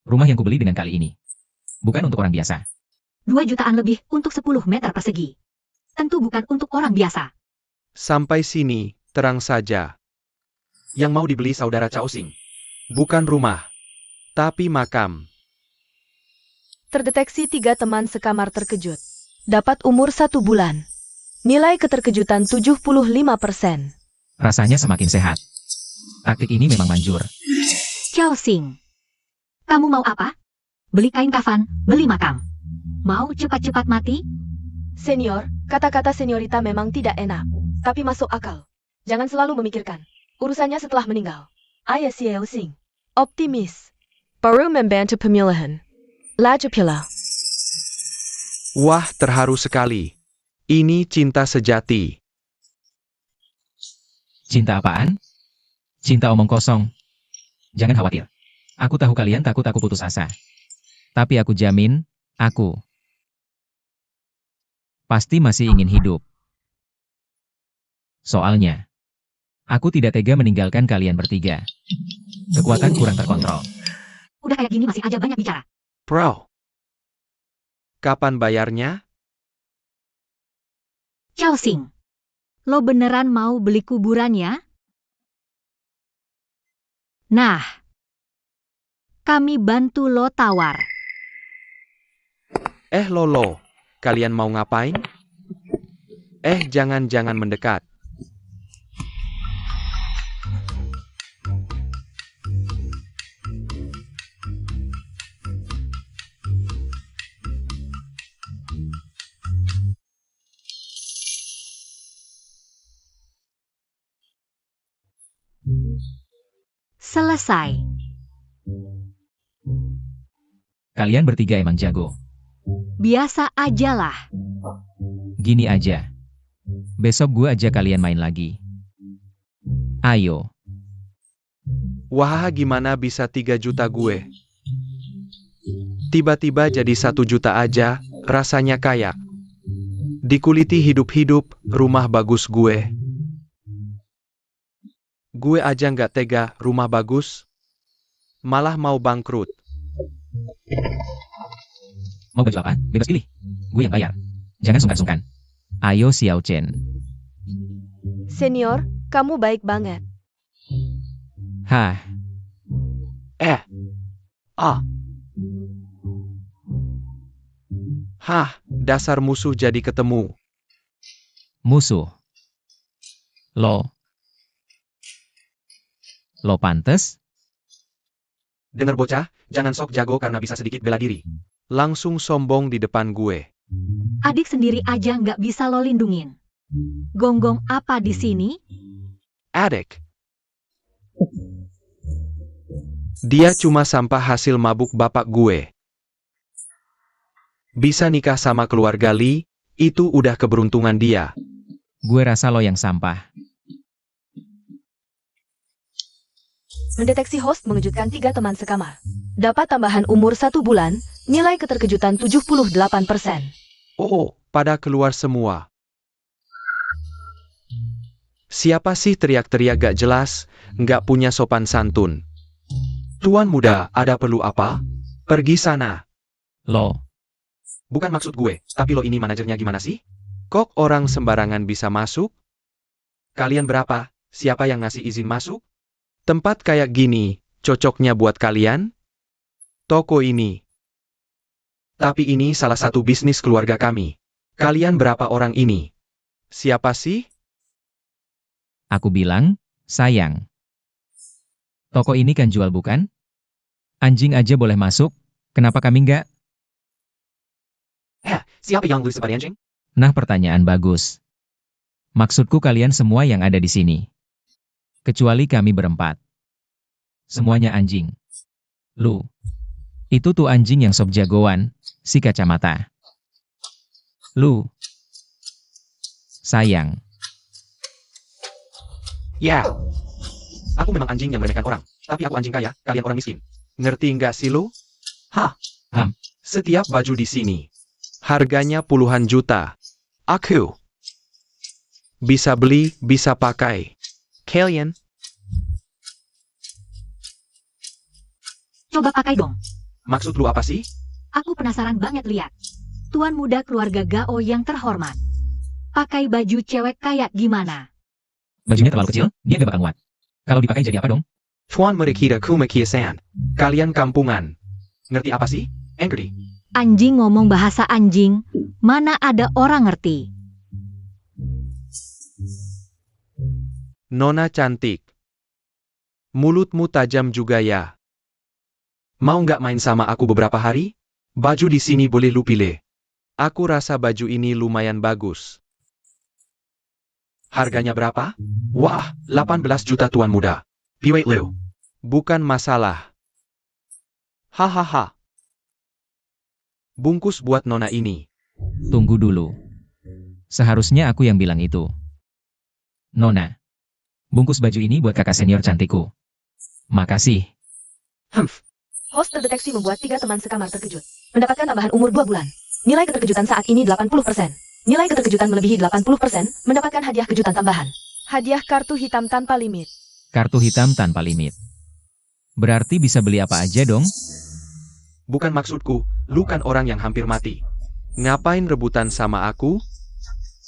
rumah yang kubeli dengan kali ini bukan untuk orang biasa. 2 jutaan lebih untuk 10 meter persegi. Tentu bukan untuk orang biasa. Sampai sini, terang saja. Yang mau dibeli saudara Cao Xing bukan rumah, tapi makam. Terdeteksi 3 teman sekamar terkejut. Dapat umur 1 bulan. Nilai keterkejutan 75%. Rasanya semakin sehat. Taktik ini memang manjur. Cao Xing, kamu mau apa? Beli kain kafan, beli makam. Mau cepat-cepat mati? Senior, kata-kata seniorita memang tidak enak, tapi masuk akal. Jangan selalu memikirkan urusannya setelah meninggal. Ayah Xiao Xing. Optimis. Baru membantu pemilihan. Laju pila. Wah, terharu sekali. Ini cinta sejati. Cinta apaan? Cinta omong kosong. Jangan khawatir. Aku tahu kalian takut aku putus asa. Tapi aku jamin, aku pasti masih ingin hidup. Soalnya, aku tidak tega meninggalkan kalian bertiga. Kekuatan kurang terkontrol. Udah kayak gini masih aja banyak bicara. Bro. Kapan bayarnya? Cao Xing, lo beneran mau beli kuburan ya? Nah, kami bantu lo tawar. Lolo. Kalian mau ngapain? Jangan mendekat. Selesai. Kalian bertiga emang jago. Biasa aja lah. Gini aja. Besok gue ajak kalian main lagi. Ayo. Wah, gimana bisa 3 juta gue? Tiba-tiba jadi 1 juta aja, rasanya kayak dikuliti hidup-hidup, rumah bagus gue. Gue aja nggak tega, rumah bagus, malah mau bangkrut. Mau baju apa? Bebas pilih. Gue yang bayar. Jangan sungkan-sungkan. Ayo Xiao Chen. Senior, kamu baik banget. Hah, Hah, dasar musuh jadi ketemu. Musuh. Lo pantes? Dengar bocah, jangan sok jago karena bisa sedikit bela diri. Langsung sombong di depan gue. Adik sendiri aja nggak bisa lo lindungin. Gonggong apa di sini? Adik. Dia cuma sampah hasil mabuk bapak gue. Bisa nikah sama keluarga Lee, itu udah keberuntungan dia. Gue rasa lo yang sampah. Mendeteksi host mengejutkan 3 teman sekamar. Dapat tambahan umur 1 bulan, nilai keterkejutan 78%. Oh, pada keluar semua. Siapa sih teriak-teriak gak jelas, gak punya sopan santun? Tuan muda, ada perlu apa? Pergi sana. Lo, Bukan maksud gue, tapi lo ini manajernya gimana sih? Kok orang sembarangan bisa masuk? Kalian berapa? Siapa yang ngasih izin masuk? Tempat kayak gini, cocoknya buat kalian? Toko ini. Tapi ini salah satu bisnis keluarga kami. Kalian berapa orang ini? Siapa sih? aku bilang, sayang. Toko ini kan jual bukan? Anjing aja boleh masuk, kenapa kami nggak? Siapa yang lu sebagai anjing? Nah, pertanyaan bagus. Maksudku kalian semua yang ada di sini. Kecuali kami berempat. Semuanya anjing. Lu. Itu tuh anjing yang sob jagoan, si kacamata. Lu. Sayang. Ya. Aku memang anjing yang meremehkan orang. Tapi aku anjing kaya, kalian orang miskin. Ngerti nggak sih lu? Hah? Setiap baju di sini. Harganya puluhan juta. Aku bisa beli, bisa pakai. Kalian? Coba pakai dong. Maksud lu apa sih? Aku penasaran banget lihat. Tuan muda keluarga Gao yang terhormat. Pakai baju cewek kayak gimana? Bajunya terlalu kecil, dia gak bakal muat. Kalau dipakai jadi apa dong? Tuan Merikira Kumakiasan. Kalian kampungan. Ngerti apa sih? Angry. Anjing ngomong bahasa anjing, mana ada orang ngerti. Nona cantik. Mulutmu tajam juga ya. Mau nggak main sama aku beberapa hari? Baju di sini boleh lu pilih. Aku rasa baju ini lumayan bagus. Harganya berapa? Wah, 18 juta tuan muda. Piwait lu. Bukan masalah. Hahaha. Bungkus buat nona ini. Tunggu dulu. Seharusnya aku yang bilang itu. Nona. Bungkus baju ini buat kakak senior cantikku. Makasih. Host terdeteksi membuat 3 teman sekamar terkejut. Mendapatkan tambahan umur 2 bulan. Nilai keterkejutan saat ini 80%. Nilai keterkejutan melebihi 80%, mendapatkan hadiah kejutan tambahan. Hadiah kartu hitam tanpa limit. Kartu hitam tanpa limit. Berarti bisa beli apa aja dong? Bukan maksudku, lu kan orang yang hampir mati. Ngapain rebutan sama aku?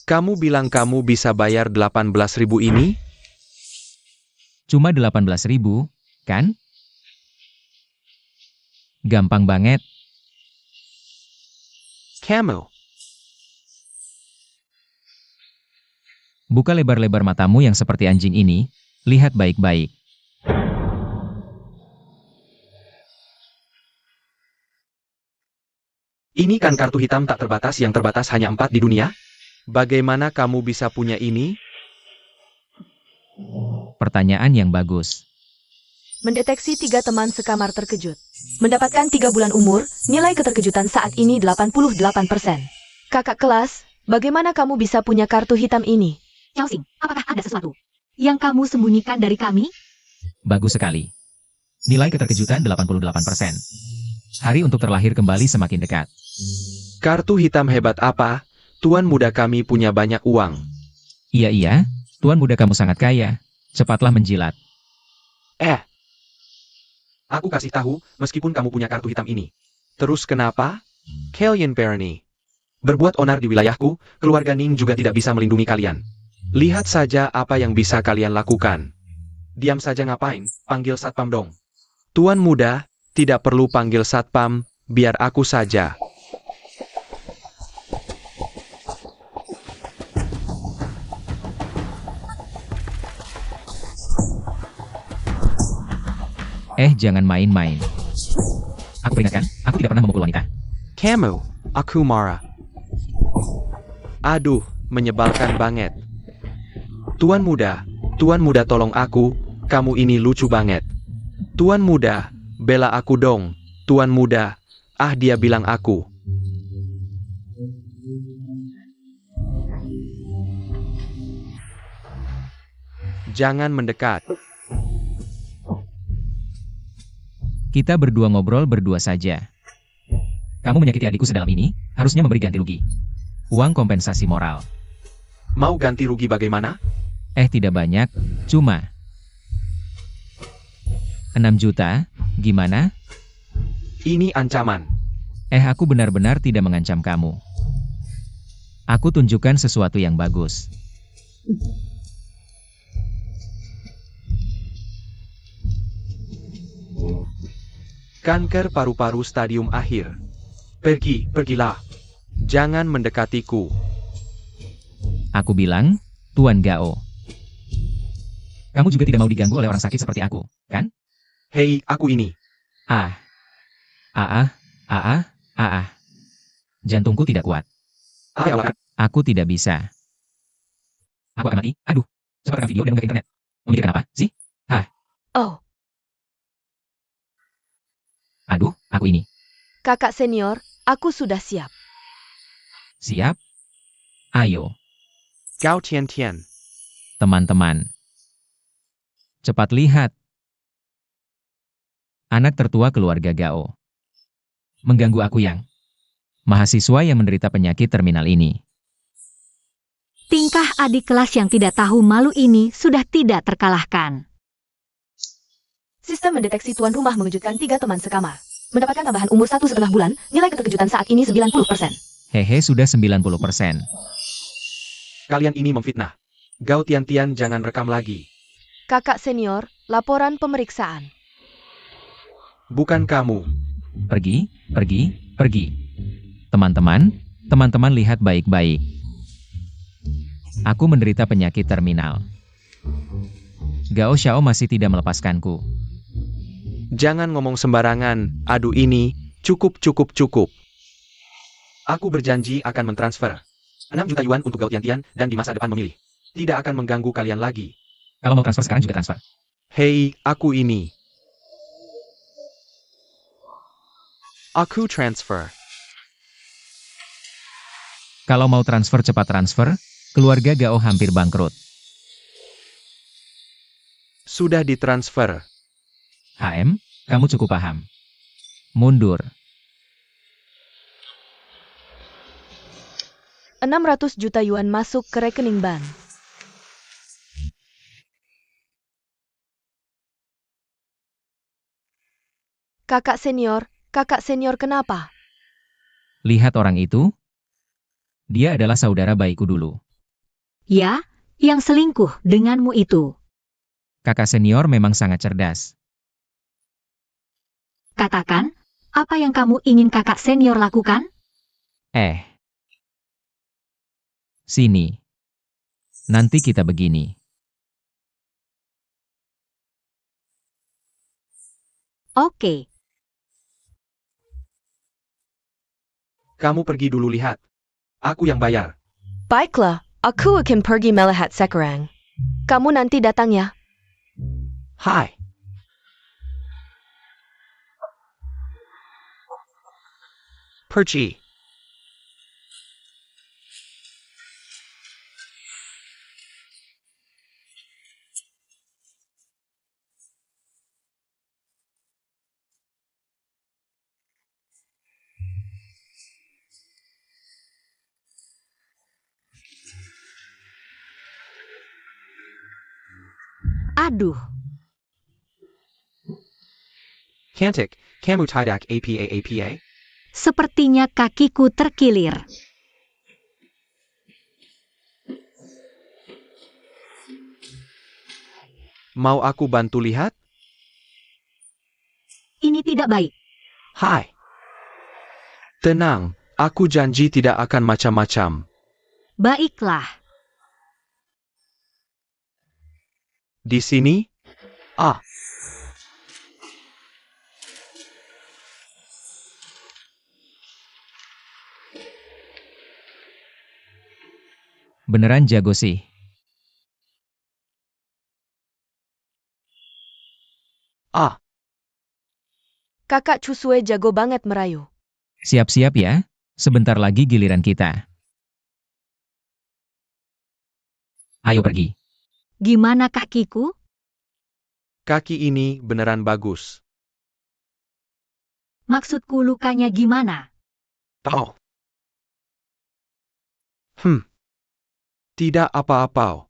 Kamu bilang kamu bisa bayar 18.000 ini? Cuma 18.000, kan? Gampang banget. Kamu. Buka lebar-lebar matamu yang seperti anjing ini, lihat baik-baik. Ini kan kartu hitam tak terbatas yang terbatas hanya 4 di dunia? Bagaimana kamu bisa punya ini? Pertanyaan yang bagus. Mendeteksi 3 teman sekamar terkejut. Mendapatkan 3 bulan umur, nilai keterkejutan saat ini 88%. Kakak kelas, bagaimana kamu bisa punya kartu hitam ini? Chelsea, apakah ada sesuatu yang kamu sembunyikan dari kami? Bagus sekali. Nilai keterkejutan 88%. Hari untuk terlahir kembali semakin dekat. Kartu hitam hebat apa? Tuan muda kami punya banyak uang. Iya, tuan muda kamu sangat kaya. Cepatlah menjilat. Aku kasih tahu, meskipun kamu punya kartu hitam ini. Terus kenapa? Kalian Bernie. Berbuat onar di wilayahku, keluarga Ning juga tidak bisa melindungi kalian. Lihat saja apa yang bisa kalian lakukan. Diam saja ngapain, panggil satpam dong. Tuan muda, tidak perlu panggil satpam, biar aku saja. Jangan main-main. Aku peringatkan, aku tidak pernah memukul wanita. Kamu, aku marah. Aduh, menyebalkan banget. Tuan muda tolong aku, kamu ini lucu banget. Tuan muda, bela aku dong. Tuan muda, dia bilang aku. Jangan mendekat. Kita berdua ngobrol berdua saja. Kamu menyakiti adikku sedalam ini, harusnya memberi ganti rugi. Uang kompensasi moral. Mau ganti rugi bagaimana? Tidak banyak, cuma 6 juta, gimana? Ini ancaman. Aku benar-benar tidak mengancam kamu. Aku tunjukkan sesuatu yang bagus. Kanker paru-paru stadium akhir. Pergilah. Jangan mendekatiku. Aku bilang, Tuan Gao. Kamu juga tidak mau diganggu oleh orang sakit seperti aku, kan? Hei, aku ini. Jantungku tidak kuat. Ayolah. Aku tidak bisa. Aku akan mati. Aduh, cepat rekam video dan unggah ke internet. Memikirkan apa, sih? Oh, Aduh, aku ini. kakak senior, aku sudah siap. Siap? Ayo, Gao Tian. teman-teman. Cepat lihat. Anak tertua keluarga Gao. Mengganggu aku yang mahasiswa yang menderita penyakit terminal ini. Tingkah adik kelas yang tidak tahu malu ini sudah tidak terkalahkan. Sistem mendeteksi tuan rumah mengejutkan 3 teman sekamar. Mendapatkan tambahan umur 1,5 bulan, nilai keterkejutan saat ini 90%. Sudah 90%. Kalian ini memfitnah. Gao Tian jangan rekam lagi. Kakak senior, laporan pemeriksaan. Bukan kamu. Pergi. Teman-teman lihat baik-baik. Aku menderita penyakit terminal. Gao Xiao masih tidak melepaskanku. Jangan ngomong sembarangan. Aduh ini, cukup. Aku berjanji akan mentransfer 6 juta yuan untuk Gao Tian dan di masa depan memilih. Tidak akan mengganggu kalian lagi. Kalau mau transfer sekarang juga transfer. Hei, aku ini. Aku transfer. Kalau mau transfer cepat transfer, keluarga Gao hampir bangkrut. Sudah ditransfer. Kamu cukup paham. Mundur. 600 juta yuan masuk ke rekening bank. Kakak senior kenapa? Lihat orang itu. Dia adalah saudara baikku dulu. Ya, yang selingkuh denganmu itu. Kakak senior memang sangat cerdas. Katakan, apa yang kamu ingin kakak senior lakukan? Sini. Nanti kita begini. Oke. Kamu pergi dulu lihat. Aku yang bayar. Baiklah, aku akan pergi melihat sekarang. Kamu nanti datang ya. Hai. Pergi. Aduh, Cantik, kamu tidak apa? sepertinya kakiku terkilir. Mau aku bantu lihat? Ini tidak baik. Hai. Tenang, aku janji tidak akan macam-macam. Baiklah. Di sini? Beneran jago sih. Ah, Kakak Chusue jago banget merayu. Siap-siap ya, sebentar lagi giliran kita. Ayo pergi. Gimana kakiku? kaki ini beneran bagus. Maksudku lukanya gimana? Tahu. Tidak apa-apa.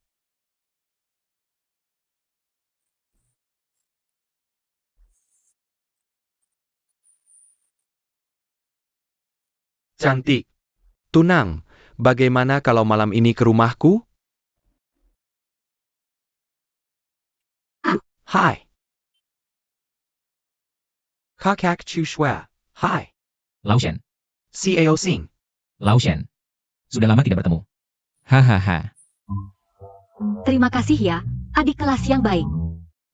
Cantik. Tunang, bagaimana kalau malam ini ke rumahku? Hai. Kakak Chusue. Hai. Lao Shen. Cao Sing. Lao Shen. Sudah lama tidak bertemu. Hahaha. Terima kasih ya, adik kelas yang baik.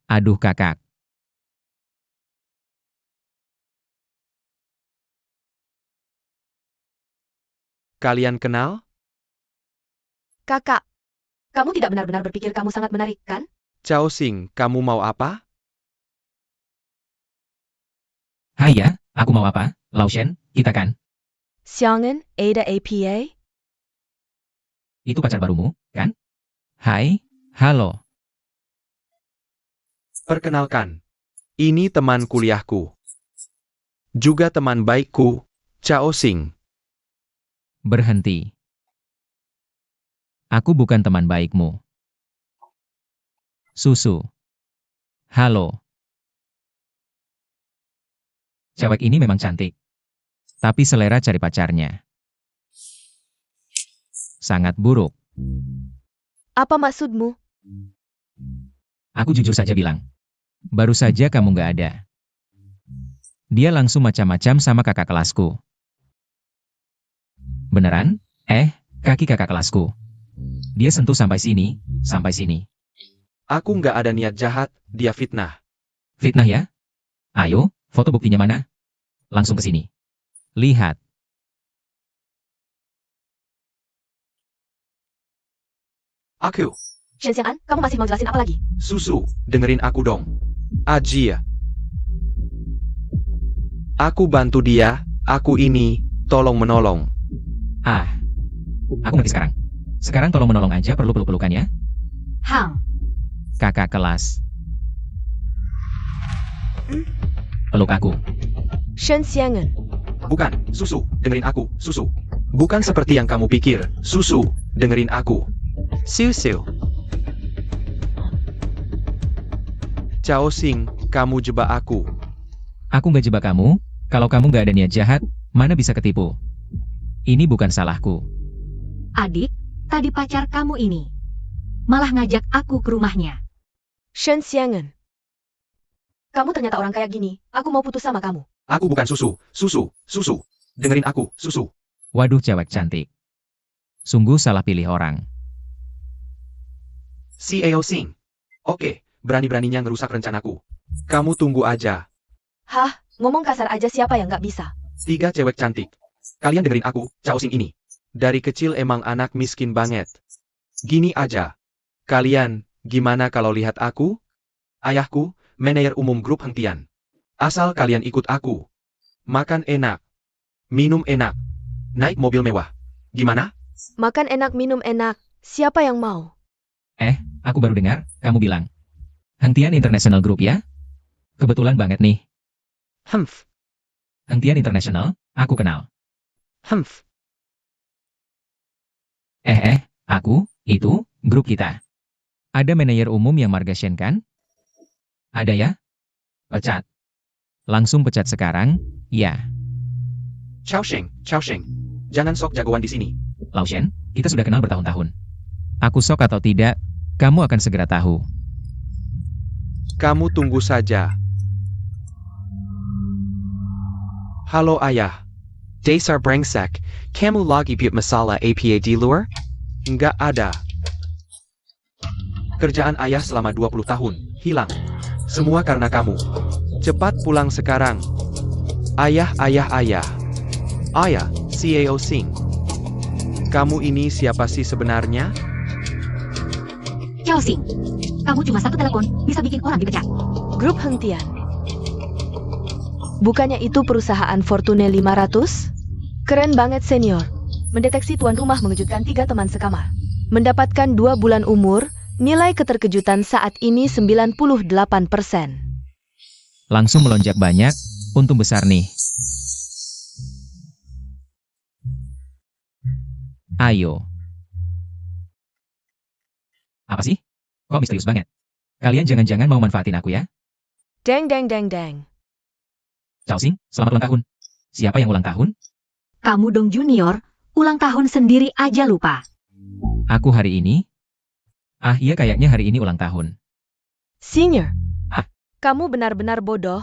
Aduh kakak. Kalian kenal? Kakak, kamu tidak benar-benar berpikir kamu sangat menarik, kan? Cao Sing, kamu mau apa? Hai ya, aku mau apa? Lao Shen, kita kan? Xiangen, Ada APA? Itu pacar barumu, kan? Hai, halo. Perkenalkan. Ini teman kuliahku. Juga teman baikku, Cao Sing. Berhenti. Aku bukan teman baikmu. Susu. Halo. Cewek ini memang cantik. Tapi selera cari pacarnya sangat buruk. Apa maksudmu? Aku jujur saja bilang. Baru saja kamu nggak ada. Dia langsung macam-macam sama kakak kelasku. Beneran? Kaki kakak kelasku. Dia sentuh sampai sini, sampai sini. Aku nggak ada niat jahat, dia fitnah. Fitnah ya? Ayo, foto buktinya mana? Langsung ke sini. Lihat. Aku, Shen Xiang'an, kamu masih mau jelasin apa lagi? Susu, dengerin aku dong. Ajia. Aku bantu dia, aku ini, tolong menolong. Aku ngerti sekarang. Sekarang tolong menolong aja, perlu peluk-pelukan ya. Hang, Kakak kelas. Peluk aku. Shen Xiang'an, Bukan, Susu, dengerin aku, Susu. Bukan seperti yang kamu pikir, Susu, dengerin aku. Susu. Cao Sing, kamu jebak aku. Aku nggak jebak kamu, kalau kamu nggak ada niat jahat, mana bisa ketipu. Ini bukan salahku. adik, tadi pacar kamu ini malah ngajak aku ke rumahnya. Shen Xiang'an. Kamu ternyata orang kayak gini, aku mau putus sama kamu. Aku bukan Susu, Susu, Susu. Dengerin aku, Susu. Waduh cewek cantik. Sungguh salah pilih orang. Cao Sing. Oke, berani-beraninya ngerusak rencanaku. Kamu tunggu aja. Hah, ngomong kasar aja siapa yang nggak bisa? 3 cewek cantik. Kalian dengerin aku, Cao Sing ini. Dari kecil emang anak miskin banget. Gini aja. Kalian, gimana kalau lihat aku? Ayahku, manajer umum grup hentian. Asal kalian ikut aku. Makan enak. Minum enak. Naik mobil mewah. Gimana? Makan enak, minum enak. Siapa yang mau? Aku baru dengar, kamu bilang. Hentian International Group ya? Kebetulan banget nih. Humph. Hentian International, aku kenal. Humph. Aku, itu, grup kita. Ada manajer umum yang Marga Shen kan? Ada ya? Pecat. Langsung pecat sekarang, ya. Cao Sing, Cao Sing. Jangan sok jagoan di sini. Lao Shen, kita sudah kenal bertahun-tahun. Aku sok atau tidak, kamu akan segera tahu. Kamu tunggu saja. Halo ayah. Dasar brengsek, kamu lagi buat masalah APA di luar? Nggak ada. Kerjaan ayah selama 20 tahun, hilang. Semua karena kamu. Cepat pulang sekarang. Ayah. Ayah, Cao Sing. Kamu ini siapa sih sebenarnya? Chao Xing, kamu cuma satu telepon, bisa bikin orang dipecat. Grup hentian. Bukannya itu perusahaan Fortune 500? Keren banget senior. Mendeteksi tuan rumah mengejutkan 3 teman sekamar. Mendapatkan 2 bulan umur, nilai keterkejutan saat ini 98%. Langsung melonjak banyak, untung besar nih. Ayo. Apa sih? Kok misterius banget? Kalian jangan-jangan mau manfaatin aku ya? Deng deng deng deng. Chao Xing, selamat ulang tahun. Siapa yang ulang tahun? Kamu dong junior, ulang tahun sendiri aja lupa. Aku hari ini? Ah iya kayaknya hari ini ulang tahun. Senior. Hah? Kamu benar-benar bodoh.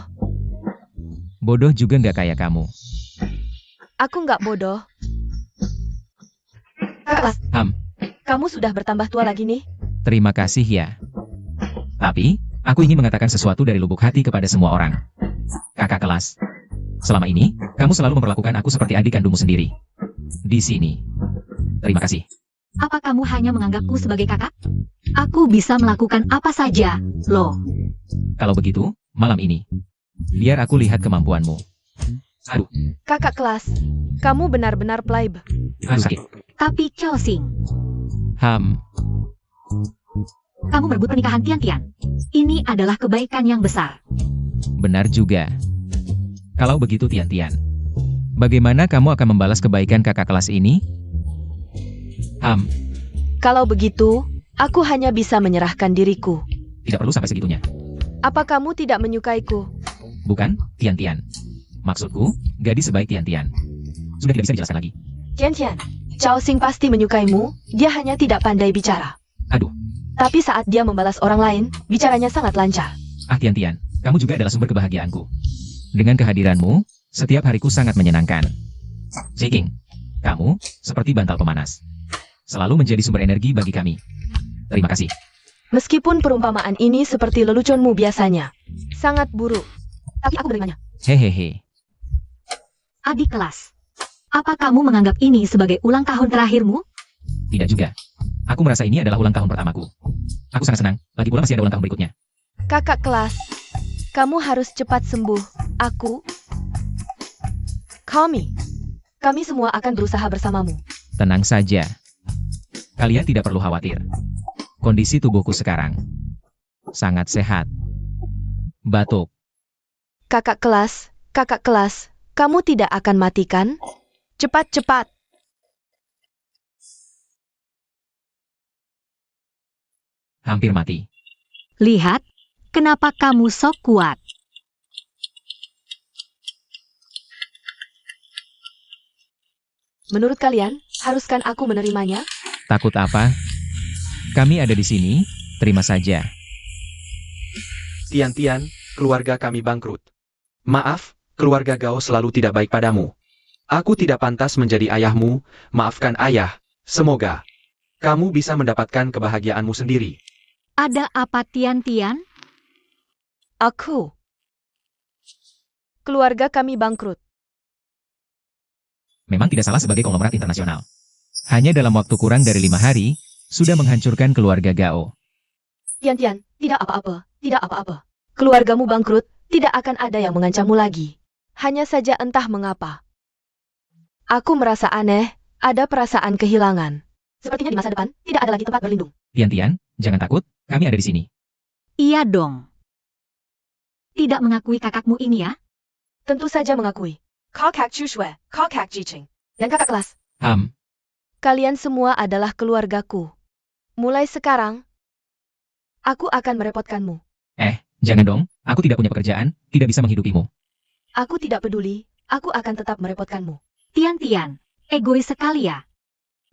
Bodoh juga nggak kayak kamu. Aku nggak bodoh. Kelas, kamu sudah bertambah tua lagi nih. Terima kasih ya. Tapi, aku ingin mengatakan sesuatu dari lubuk hati kepada semua orang. Kakak kelas. Selama ini, kamu selalu memperlakukan aku seperti adik kandungmu sendiri. Di sini. Terima kasih. Apa kamu hanya menganggapku sebagai kakak? Aku bisa melakukan apa saja, loh. Kalau begitu, malam ini. Biar aku lihat kemampuanmu. Aduh, Kakak kelas, kamu benar-benar playboy. aduh sakit. Tapi Chao Xing, kamu merebut pernikahan Tian-Tian. Ini adalah kebaikan yang besar. Benar juga. Kalau begitu Tian-Tian, bagaimana kamu akan membalas kebaikan kakak kelas ini? Kalau begitu, aku hanya bisa menyerahkan diriku. Tidak perlu sampai segitunya. Apa kamu tidak menyukaiku? Bukan, Tian-Tian. Maksudku, gadis sebaik Tian-Tian. Sudah tidak bisa dijelaskan lagi. Tian-Tian, Chao Xing pasti menyukaimu, dia hanya tidak pandai bicara. Aduh, Tapi saat dia membalas orang lain, bicaranya sangat lancar. ah Tian-Tian, kamu juga adalah sumber kebahagiaanku. Dengan kehadiranmu, setiap hariku sangat menyenangkan. Ziking, kamu seperti bantal pemanas. Selalu menjadi sumber energi bagi kami. Terima kasih. Meskipun perumpamaan ini seperti leluconmu biasanya. Sangat buruk. Tapi aku menerimanya. Hehehe. Adik kelas, apa kamu menganggap ini sebagai ulang tahun terakhirmu? Tidak juga. Aku merasa ini adalah ulang tahun pertamaku. Aku sangat senang, lagi pula masih ada ulang tahun berikutnya. Kakak kelas, kamu harus cepat sembuh. Aku, kami semua akan berusaha bersamamu. Tenang saja. Kalian tidak perlu khawatir. Kondisi tubuhku sekarang sangat sehat. Batuk. Kakak kelas, kamu tidak akan mati kan? Cepat-cepat. Hampir mati. Lihat, kenapa kamu sok kuat? Menurut kalian, haruskah aku menerimanya? Takut apa? Kami ada di sini, terima saja. Tian-Tian, keluarga kami bangkrut. Maaf, keluarga Gao selalu tidak baik padamu. Aku tidak pantas menjadi ayahmu, maafkan ayah. Semoga kamu bisa mendapatkan kebahagiaanmu sendiri. Ada apa Tian-Tian? Aku. Keluarga kami bangkrut. Memang tidak salah sebagai konglomerat internasional. Hanya dalam waktu kurang dari 5 hari, sudah menghancurkan keluarga Gao. Tian-Tian, tidak apa-apa. Keluargamu bangkrut, tidak akan ada yang mengancammu lagi. Hanya saja entah mengapa. Aku merasa aneh, ada perasaan kehilangan. Sepertinya di masa depan, tidak ada lagi tempat berlindung. Tian-Tian, jangan takut, kami ada di sini. Iya dong. Tidak mengakui kakakmu ini ya? Tentu saja mengakui. Kakak Chushue, kakak Jiqing, dan kakak kelas. Kalian semua adalah keluargaku. Mulai sekarang, aku akan merepotkanmu. Jangan dong, aku tidak punya pekerjaan, tidak bisa menghidupimu. Aku tidak peduli, aku akan tetap merepotkanmu. Tian-Tian, egois sekali ya.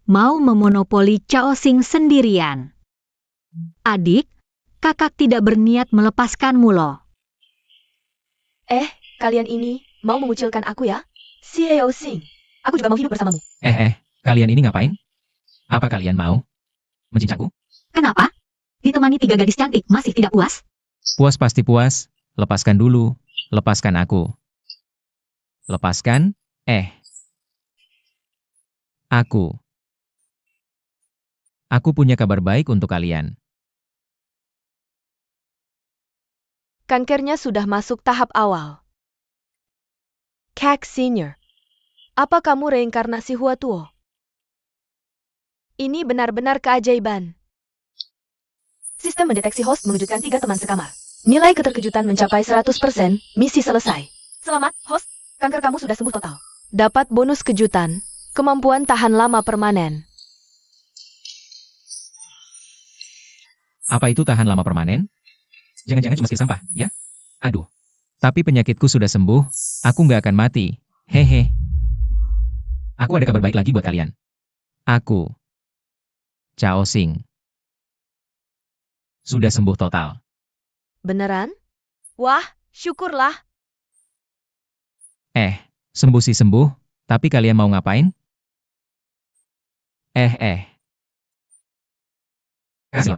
Mau memonopoli Chao Xing sendirian. Adik, kakak tidak berniat melepaskanmu loh. Kalian ini mau mengucilkan aku ya? Xiao Xing, aku juga mau hidup bersamamu. Kalian ini ngapain? Apa kalian mau mencincangku? Kenapa? Ditemani 3 gadis cantik masih tidak puas? Puas pasti puas, lepaskan dulu, lepaskan aku. Lepaskan, aku. Aku punya kabar baik untuk kalian. Kankernya sudah masuk tahap awal. Kak Senior, apa kamu reinkarnasi Huatuo? Ini benar-benar keajaiban. Sistem mendeteksi host mengejutkan 3 teman sekamar. Nilai keterkejutan mencapai 100%, misi selesai. Selamat, host. Kanker kamu sudah sembuh total. Dapat bonus kejutan, kemampuan tahan lama permanen. Apa itu tahan lama permanen? Jangan-jangan cuma skill sampah, ya? Aduh. Tapi penyakitku sudah sembuh, aku nggak akan mati. Hehe. Aku ada kabar baik lagi buat kalian. Aku, Cao Xing, sudah sembuh total. Beneran? Wah, syukurlah. Sembuh sih sembuh, tapi kalian mau ngapain? Kasih.